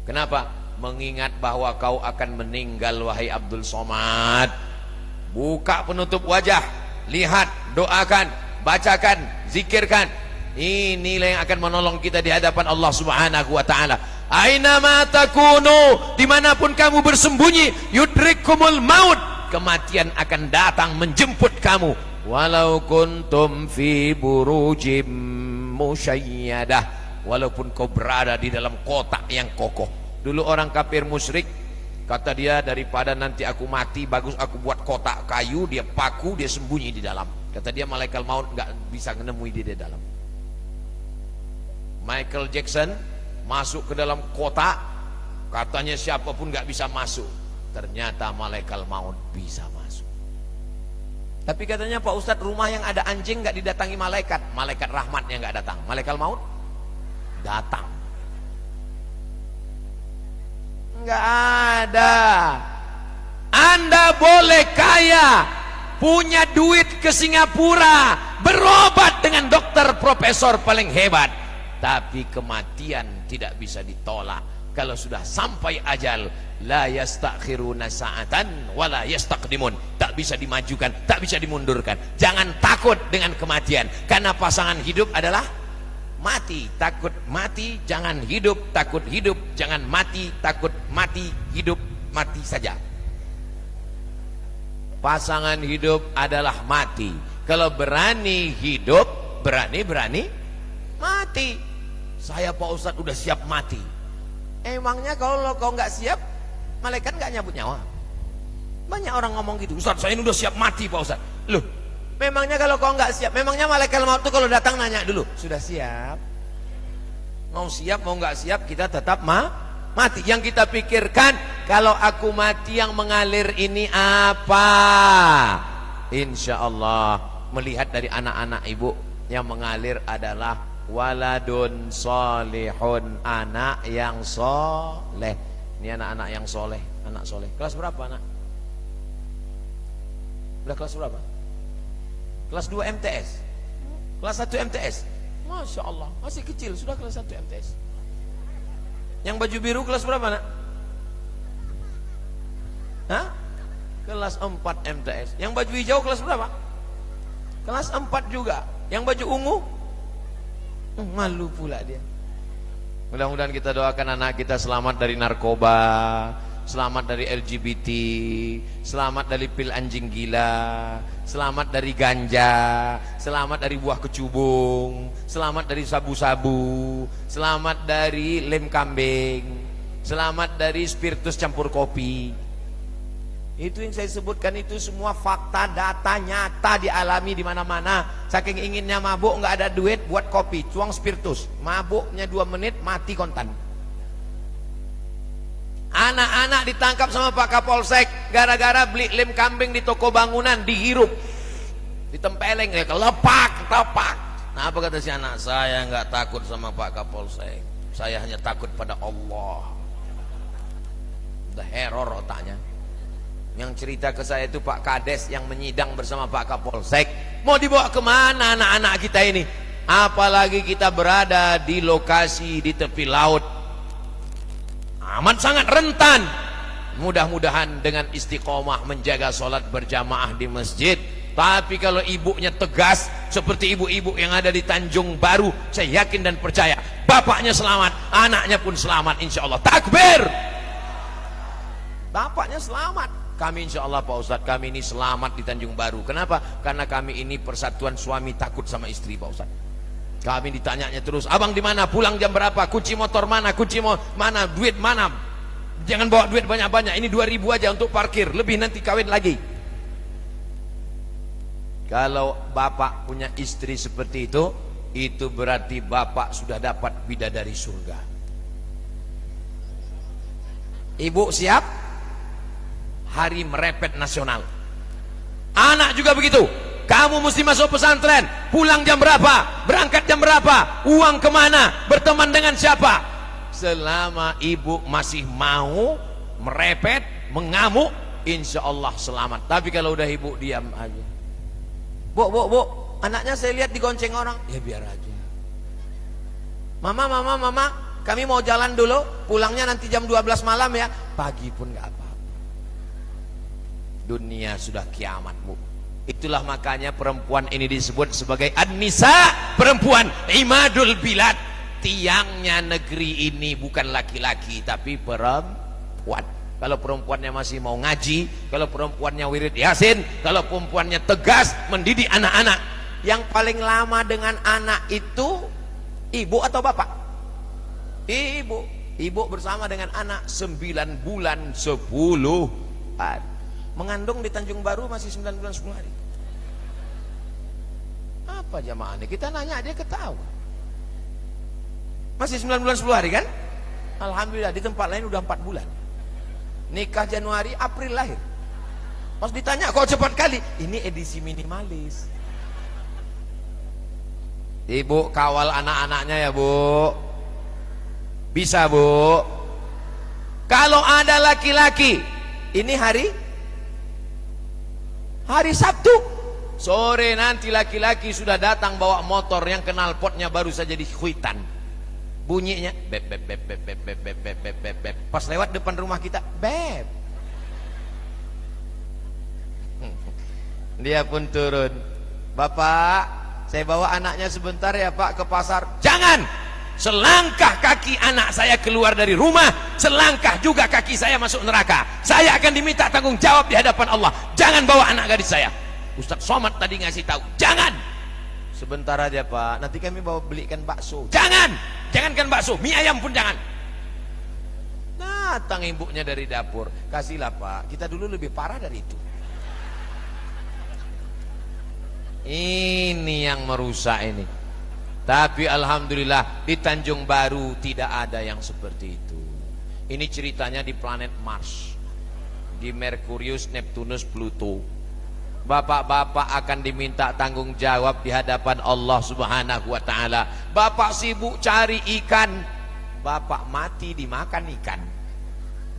Kenapa? Mengingat bahwa kau akan meninggal wahai Abdul Somad. Buka penutup wajah, lihat, doakan, bacakan, zikirkan. Inilah yang akan menolong kita di hadapan Allah Subhanahu wa taala. Aina ma takunu, dimanapun kamu bersembunyi, yudrikumul maut, kematian akan datang menjemput kamu. Walau kuntum fi burujim musyayyadah, walaupun kau berada di dalam kotak yang kokoh. Dulu orang kafir musyrik, kata dia, daripada nanti aku mati, bagus aku buat kotak kayu, dia paku, dia sembunyi di dalam. Kata dia malaikat maut nggak bisa menemui dia di dalam. Michael Jackson masuk ke dalam kotak, katanya siapapun nggak bisa masuk. Ternyata malaikat maut bisa masuk. Tapi katanya Pak Ustadz, rumah yang ada anjing nggak didatangi malaikat, malaikat rahmatnya nggak datang, malaikat maut datang. Nggak ada. Anda boleh kaya, punya duit ke Singapura, berobat dengan dokter profesor paling hebat, tapi kematian tidak bisa ditolak. Kalau sudah sampai ajal, la yastakhiruna sa'atan wa la yastaqdimun, tak bisa dimajukan, tak bisa dimundurkan. Jangan takut dengan kematian, karena pasangan hidup adalah mati. Takut mati, jangan hidup. Takut hidup, jangan mati. Takut mati, hidup, mati saja. Pasangan hidup adalah mati. Kalau berani hidup, berani mati. Saya Pak Ustadz udah siap mati. Emangnya kalau kau nggak siap, malaikat nggak nyabut nyawa? Banyak orang ngomong gitu, Ustadz saya ini udah siap mati Pak Ustadz. Loh, memangnya kalau kau nggak siap, memangnya malaikat maut itu kalau datang nanya dulu, sudah siap? Mau siap mau nggak siap, kita tetap mati. Yang kita pikirkan, kalau aku mati yang mengalir ini apa? Insya Allah melihat dari anak-anak ibu, yang mengalir adalah waladun solihun, anak yang soleh. Ini anak-anak yang soleh, anak soleh. Kelas berapa anak? Udah kelas berapa? Kelas 2 MTS. Kelas 1 MTS. Masya Allah, masih kecil sudah kelas 1 MTS. Yang baju biru kelas berapa nak? Hah? Kelas 4 MTS. Yang baju hijau kelas berapa? Kelas 4 juga. Yang baju ungu? Malu pula dia. Mudah-mudahan kita doakan anak kita selamat dari narkoba, selamat dari LGBT, selamat dari pil anjing gila, selamat dari ganja, selamat dari buah kecubung, selamat dari sabu-sabu, selamat dari lem kambing, selamat dari spiritus campur kopi. Itu yang saya sebutkan, itu semua fakta, data nyata dialami di mana-mana. Saking inginnya mabuk, nggak ada duit buat kopi, tuang spiritus, mabuknya 2 menit mati kontan. Anak-anak ditangkap sama Pak Kapolsek gara-gara beli lem kambing di toko bangunan, dihirup, ditempeleng, ya kelepak. Nah, apa kata si anak? Saya nggak takut sama Pak Kapolsek, saya hanya takut pada Allah. The error otaknya. Yang cerita ke saya itu Pak Kades yang menyidang bersama Pak Kapolsek. Mau dibawa kemana anak-anak kita ini? Apalagi kita berada di lokasi di tepi laut, amat sangat rentan. Mudah-mudahan dengan istiqomah menjaga sholat berjamaah di masjid. Tapi kalau ibunya tegas seperti ibu-ibu yang ada di Tanjung Baru, saya yakin dan percaya bapaknya selamat, anaknya pun selamat insya Allah. Takbir! Bapaknya selamat. Kami insya Allah Pak Ustadz, kami ini selamat di Tanjung Baru. Kenapa? Karena kami ini persatuan suami takut sama istri Pak Ustadz. Kami ditanyanya terus, abang di mana? Pulang jam berapa? Kunci motor mana? Kunci mana? Duit mana? Jangan bawa duit banyak-banyak. Ini 2.000 aja untuk parkir. Lebih nanti kawin lagi. Kalau bapak punya istri seperti itu berarti bapak sudah dapat bidadari surga. Ibu siap? Hari merepet nasional. Anak juga begitu. Kamu mesti masuk pesantren. Pulang jam berapa? Berangkat jam berapa? Uang kemana? Berteman dengan siapa? Selama ibu masih mau merepet, mengamuk, insya Allah selamat. Tapi kalau udah ibu diam aja, bu, anaknya saya lihat digonceng orang, ya biar aja. Mama, kami mau jalan dulu, pulangnya nanti jam 12 malam ya. Pagi pun gak apa-apa. Dunia sudah kiamat, bu. Itulah makanya perempuan ini disebut sebagai an-nisa, perempuan imadul bilad. Tiangnya negeri ini bukan laki-laki tapi perempuan. Kalau perempuannya masih mau ngaji, kalau perempuannya wirid yasin, kalau perempuannya tegas mendidik anak-anak. Yang paling lama dengan anak itu ibu atau bapak? Ibu bersama dengan anak 9 bulan 10 hari. Mengandung di Tanjung Baru masih 9 bulan 10 hari. Apa jamaahnya? Kita nanya dia ketawa. Masih 9 bulan 10 hari kan? Alhamdulillah, di tempat lain udah 4 bulan. Nikah Januari, April lahir. Pas ditanya kok cepat kali? Ini edisi minimalis. Ibu kawal anak-anaknya ya bu. Bisa bu. Kalau ada laki-laki, ini hari Sabtu sore nanti laki-laki sudah datang bawa motor yang kenal potnya baru saja dikhuitan, bunyinya beb beb beb beb beb beb beb beb beb beb beb. Pas lewat depan rumah kita beb, dia pun turun. Bapak, saya bawa anaknya sebentar ya pak ke pasar. Jangan, selangkah kaki anak saya keluar dari rumah, selangkah juga kaki saya masuk neraka. Saya akan diminta tanggung jawab di hadapan Allah. Jangan bawa anak gadis saya. Ustaz Somad tadi ngasih tahu, jangan. Sebentar aja pak, nanti kami bawa belikan bakso. Jangankan bakso, mie ayam pun jangan. Datang ibunya dari dapur, kasihlah pak, kita dulu lebih parah dari itu. Ini yang merusak ini. Tapi alhamdulillah di Tanjung Baru tidak ada yang seperti itu. Ini ceritanya di planet Mars, di Merkurius, Neptunus, Pluto. Bapak-bapak akan diminta tanggung jawab di hadapan Allah Subhanahu wa taala. Bapak sibuk cari ikan, bapak mati dimakan ikan.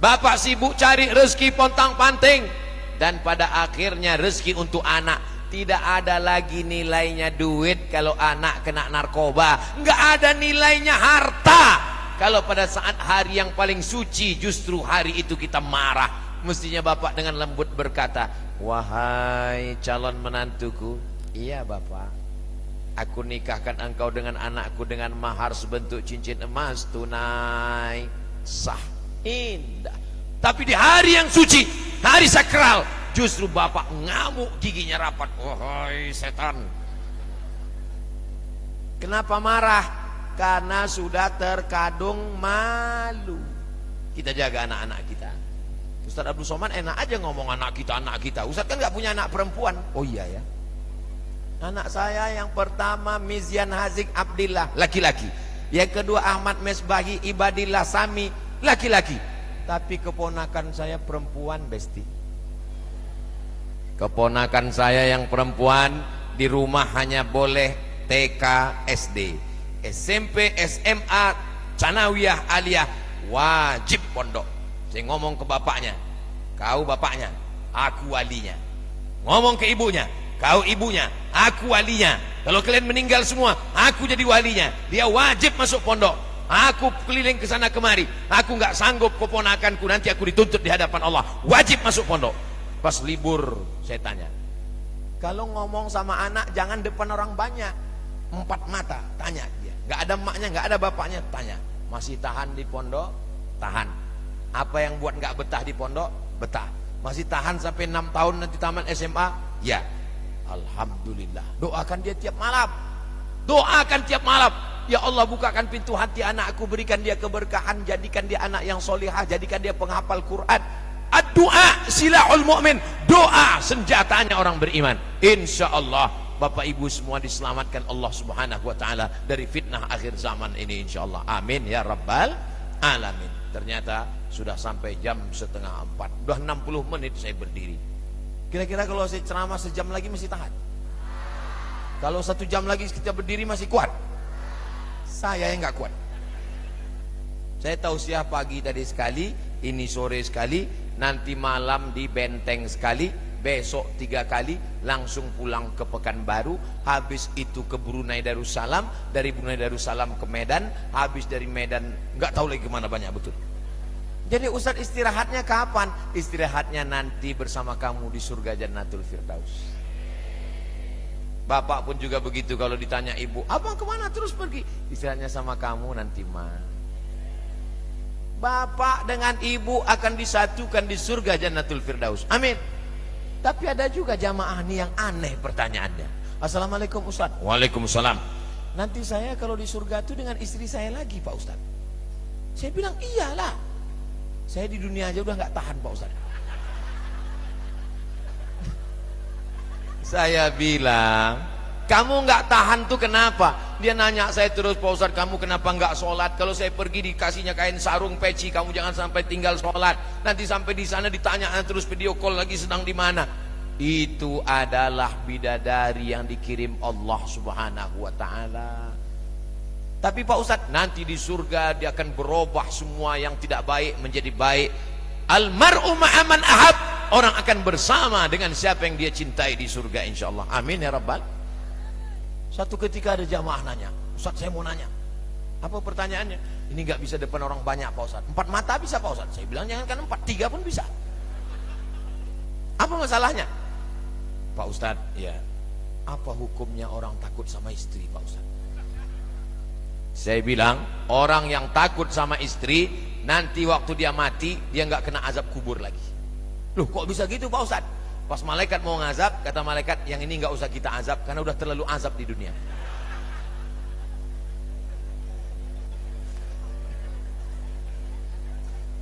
Bapak sibuk cari rezeki pontang-panting, dan pada akhirnya rezeki untuk anak tidak ada lagi nilainya duit kalau anak kena narkoba, nggak ada nilainya harta kalau pada saat hari yang paling suci justru hari itu kita marah. Mestinya bapak dengan lembut berkata, wahai calon menantuku, iya bapak, aku nikahkan engkau dengan anakku dengan mahar sebentuk cincin emas tunai, sah, indah. Tapi di hari yang suci, hari sakral, justru bapak ngamuk, giginya rapat. Wahai setan. Kenapa marah? Karena sudah terkadung malu. Kita jaga anak-anak kita. Ustaz Abdul Somad enak aja ngomong anak kita. Ustaz kan gak punya anak perempuan. Oh iya ya. Anak saya yang pertama Mizyan Hazik Abdillah, laki-laki. Yang kedua Ahmad Mesbahi Ibadillah Sami, laki-laki. Tapi keponakan saya perempuan, besti. Keponakan saya yang perempuan di rumah hanya boleh TK, SD, SMP, SMA, Canawiyah, Aliyah, wajib pondok. Saya ngomong ke bapaknya, kau bapaknya, aku walinya. Ngomong ke ibunya, kau ibunya, aku walinya. Kalau kalian meninggal semua, aku jadi walinya. Dia wajib masuk pondok. Aku keliling ke sana kemari, aku nggak sanggup keponakanku nanti aku dituntut di hadapan Allah. Wajib masuk pondok. Pas libur saya tanya, kalau ngomong sama anak jangan depan orang banyak, 4 mata. Tanya dia, nggak ada emaknya, nggak ada bapaknya. Tanya, masih tahan di pondok? Tahan. Apa yang buat nggak betah di pondok? Betah. Masih tahan sampai 6 tahun nanti tamat SMA? Ya. Alhamdulillah. Doakan dia tiap malam. Doakan tiap malam. Ya Allah, bukakan pintu hati anakku, berikan dia keberkahan, jadikan dia anak yang solihah, jadikan dia penghafal Quran. Ad-du'a silahul mu'min. Doa senjatanya orang beriman. Insya Allah Bapak Ibu semua diselamatkan Allah Subhanahu wa ta'ala dari fitnah akhir zaman ini, insya Allah. Amin ya rabbal alamin. Ternyata sudah sampai jam 3:30. Udah 60 menit saya berdiri. Kira-kira kalau saya ceramah sejam lagi masih tahan? Kalau 1 jam lagi kita berdiri masih kuat? Saya yang nggak kuat. Saya tausiah pagi tadi sekali, ini sore sekali, nanti malam di Benteng sekali, besok 3 kali, langsung pulang ke Pekanbaru, habis itu ke Brunei Darussalam, dari Brunei Darussalam ke Medan, habis dari Medan nggak tahu lagi kemana, banyak betul. Jadi Ustaz istirahatnya kapan? Istirahatnya nanti bersama kamu di surga Jannatul Firdaus. Bapak pun juga begitu, kalau ditanya ibu, abang kemana terus pergi? Istirahatnya sama kamu nanti mah. Bapak dengan ibu akan disatukan di surga Jannatul Firdaus. Amin. Tapi ada juga jamaah nih yang aneh pertanyaannya. Assalamualaikum Ustaz. Waalaikumsalam. Nanti saya kalau di surga itu dengan istri saya lagi Pak Ustaz. Saya bilang iyalah. Saya di dunia aja udah nggak tahan Pak Ustaz. Saya bilang, kamu nggak tahan tuh kenapa? Dia nanya saya terus, Pak Ustaz, kamu kenapa nggak sholat? Kalau saya pergi dikasihnya kain sarung peci, kamu jangan sampai tinggal sholat. Nanti sampai di sana ditanya terus video call lagi sedang di mana? Itu adalah bidadari yang dikirim Allah Subhanahu wa ta'ala. Tapi Pak Ustaz, nanti di surga dia akan berubah semua yang tidak baik menjadi baik. Almar'u ma'aman ahab. Orang akan bersama dengan siapa yang dia cintai di surga insyaallah. Amin ya rabbal. Satu ketika ada jamaah nanya, Ustaz saya mau nanya. Apa pertanyaannya? Ini nggak bisa depan orang banyak Pak Ustaz. 4 mata bisa Pak Ustaz. Saya bilang jangan kan 4, 3 pun bisa. Apa masalahnya? Pak Ustaz, ya. Apa hukumnya orang takut sama istri Pak Ustaz? Saya bilang, orang yang takut sama istri, nanti waktu dia mati, dia nggak kena azab kubur lagi. Loh kok bisa gitu Pak Ustaz? Pas malaikat mau ngazab, kata malaikat, yang ini nggak usah kita azab karena udah terlalu azab di dunia.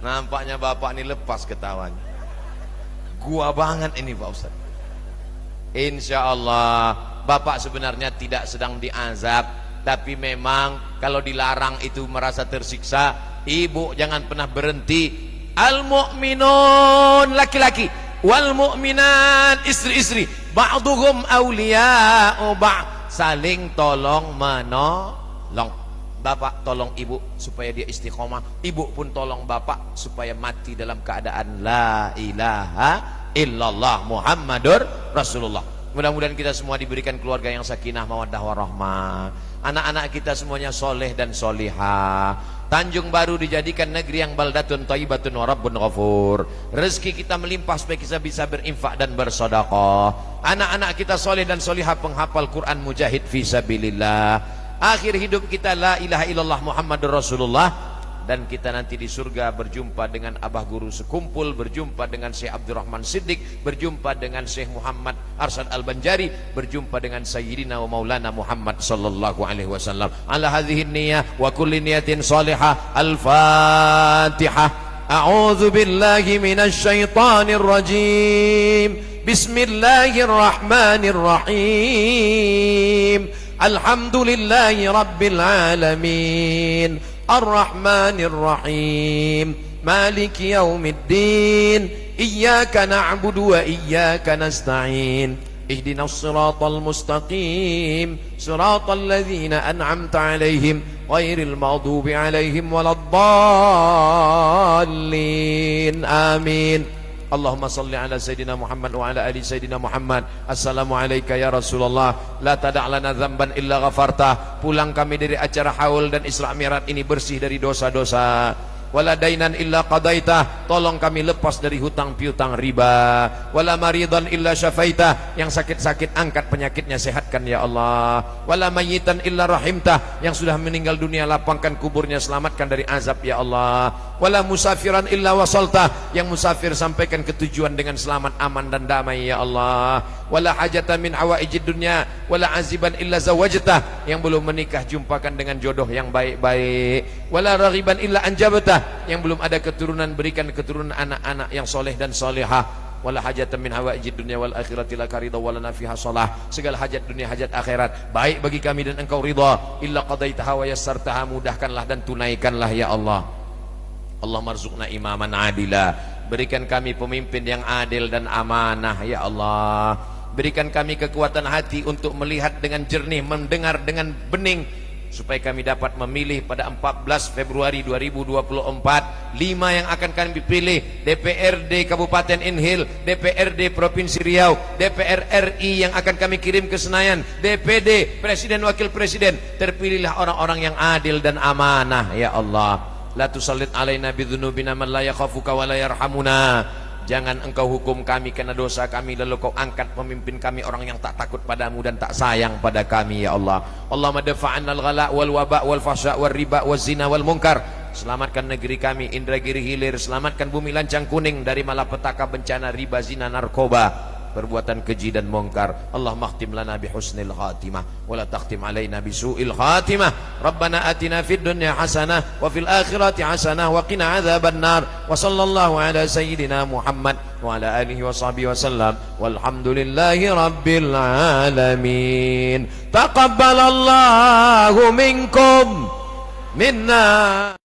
Nampaknya bapak ini lepas ketawanya. Gua banget ini Pak Ustaz. Insya Allah bapak sebenarnya tidak sedang diazab, tapi memang kalau dilarang itu merasa tersiksa. Ibu jangan pernah berhenti. Al-mu'minun laki-laki, wal mu'minat istri-istri, ba'duhum awliya'u ba'd, saling tolong menolong. Bapak tolong ibu supaya dia istiqomah, ibu pun tolong bapak supaya mati dalam keadaan la ilaha illallah Muhammadur Rasulullah. Mudah-mudahan kita semua diberikan keluarga yang sakinah mawaddah warahmah, anak-anak kita semuanya soleh dan solihah. Tanjung Baru dijadikan negeri yang baldatun thayyibatun wa rabbun ghafur. Rezeki kita melimpah supaya kita bisa berinfak dan bersedekah. Anak-anak kita soleh dan solihah, penghafal Quran, mujahid fi sabilillah. Akhir hidup kita la ilaha illallah Muhammadur Rasulullah. Dan kita nanti di surga berjumpa dengan abah guru sekumpul, berjumpa dengan Syekh Abdurrahman Siddiq, berjumpa dengan Syekh Muhammad Arsyad Al-Banjari, berjumpa dengan Sayyidina wa Maulana Muhammad sallallahu alaihi wasallam. Ala hadhihi niyyah wa kulli niyatin salihah. Al-Fatihah. A'udzu billahi minasy syaithanir rajim. Bismillahirrahmanirrahim. Alhamdulillahi rabbil alamin. Ar-Rahmanir Rahim. Maliki yaumiddin. Iyyaka na'budu wa iyyaka nasta'in. Ihdinas siratal mustaqim. Siratal ladzina an'amta 'alaihim ghairil maghdubi 'alaihim waladdallin. Amin. Allahumma salli ala Sayyidina Muhammad wa ala ali Sayyidina Muhammad. Assalamualaikum ya Rasulullah. La tada' lana dzamban illa ghafartah. Pulang kami dari acara haul dan Isra Mi'raj ini bersih dari dosa-dosa. Wala dainan illa qadaitah. Tolong kami lepas dari hutang piutang riba. Wala maridan illa syafaitah. Yang sakit-sakit angkat penyakitnya, sehatkan ya Allah. Wala mayyitan illa rahimtah. Yang sudah meninggal dunia lapangkan kuburnya, selamatkan dari azab ya Allah. Wala musafiran illa wasaltah. Yang musafir sampaikan ke tujuan dengan selamat, aman dan damai ya Allah. Wala hajatan min hawaijid dunya wala aziban illa zawajtah. Yang belum menikah jumpakan dengan jodoh yang baik-baik. Wala raghiban illa anjabtah. Yang belum ada keturunan berikan keturunan anak-anak yang soleh dan solehah. Wala hajatan min hawaijid dunya wal akhirati laka ridha wala nafiha salah. Segala hajat dunia hajat akhirat baik bagi kami dan engkau ridha. Illa qadaitaha wa yassartaha. Mudahkanlah dan tunaikanlah ya Allah. Allah marzuqna imaman adila. Berikan kami pemimpin yang adil dan amanah ya Allah. Berikan kami kekuatan hati untuk melihat dengan jernih, mendengar dengan bening, supaya kami dapat memilih pada 14 Februari 2024 5 yang akan kami pilih: DPRD Kabupaten Inhil, DPRD Provinsi Riau, DPR RI yang akan kami kirim ke Senayan, DPD Presiden Wakil Presiden. Terpilihlah orang-orang yang adil dan amanah ya Allah. La tusallit alaina bidzunubina man la yakhafuka wa la yarhamuna. Jangan engkau hukum kami karena dosa kami, lalu kau angkat pemimpin kami orang yang tak takut padamu dan tak sayang pada kami ya Allah. Allahumma dafa'annal ghala wal waba wal fahsya wal riba wal zina wal munkar. Selamatkan negeri kami Indragiri Hilir, selamatkan bumi Lancang Kuning dari malapetaka bencana riba, zina, narkoba, perbuatan keji dan mungkar. Allah makhtim lana bi husnil khatimah wa la takhtim alaina bi su'il khatimah. Rabbana atina fid dunya hasanah wa fil akhirati hasanah wa qina adzabannar. Wa sallallahu ala sayyidina Muhammad wa ala alihi wa sahbihi wa sallam. Walhamdulillahi rabbil alamin. Taqabbalallahu minkum minna.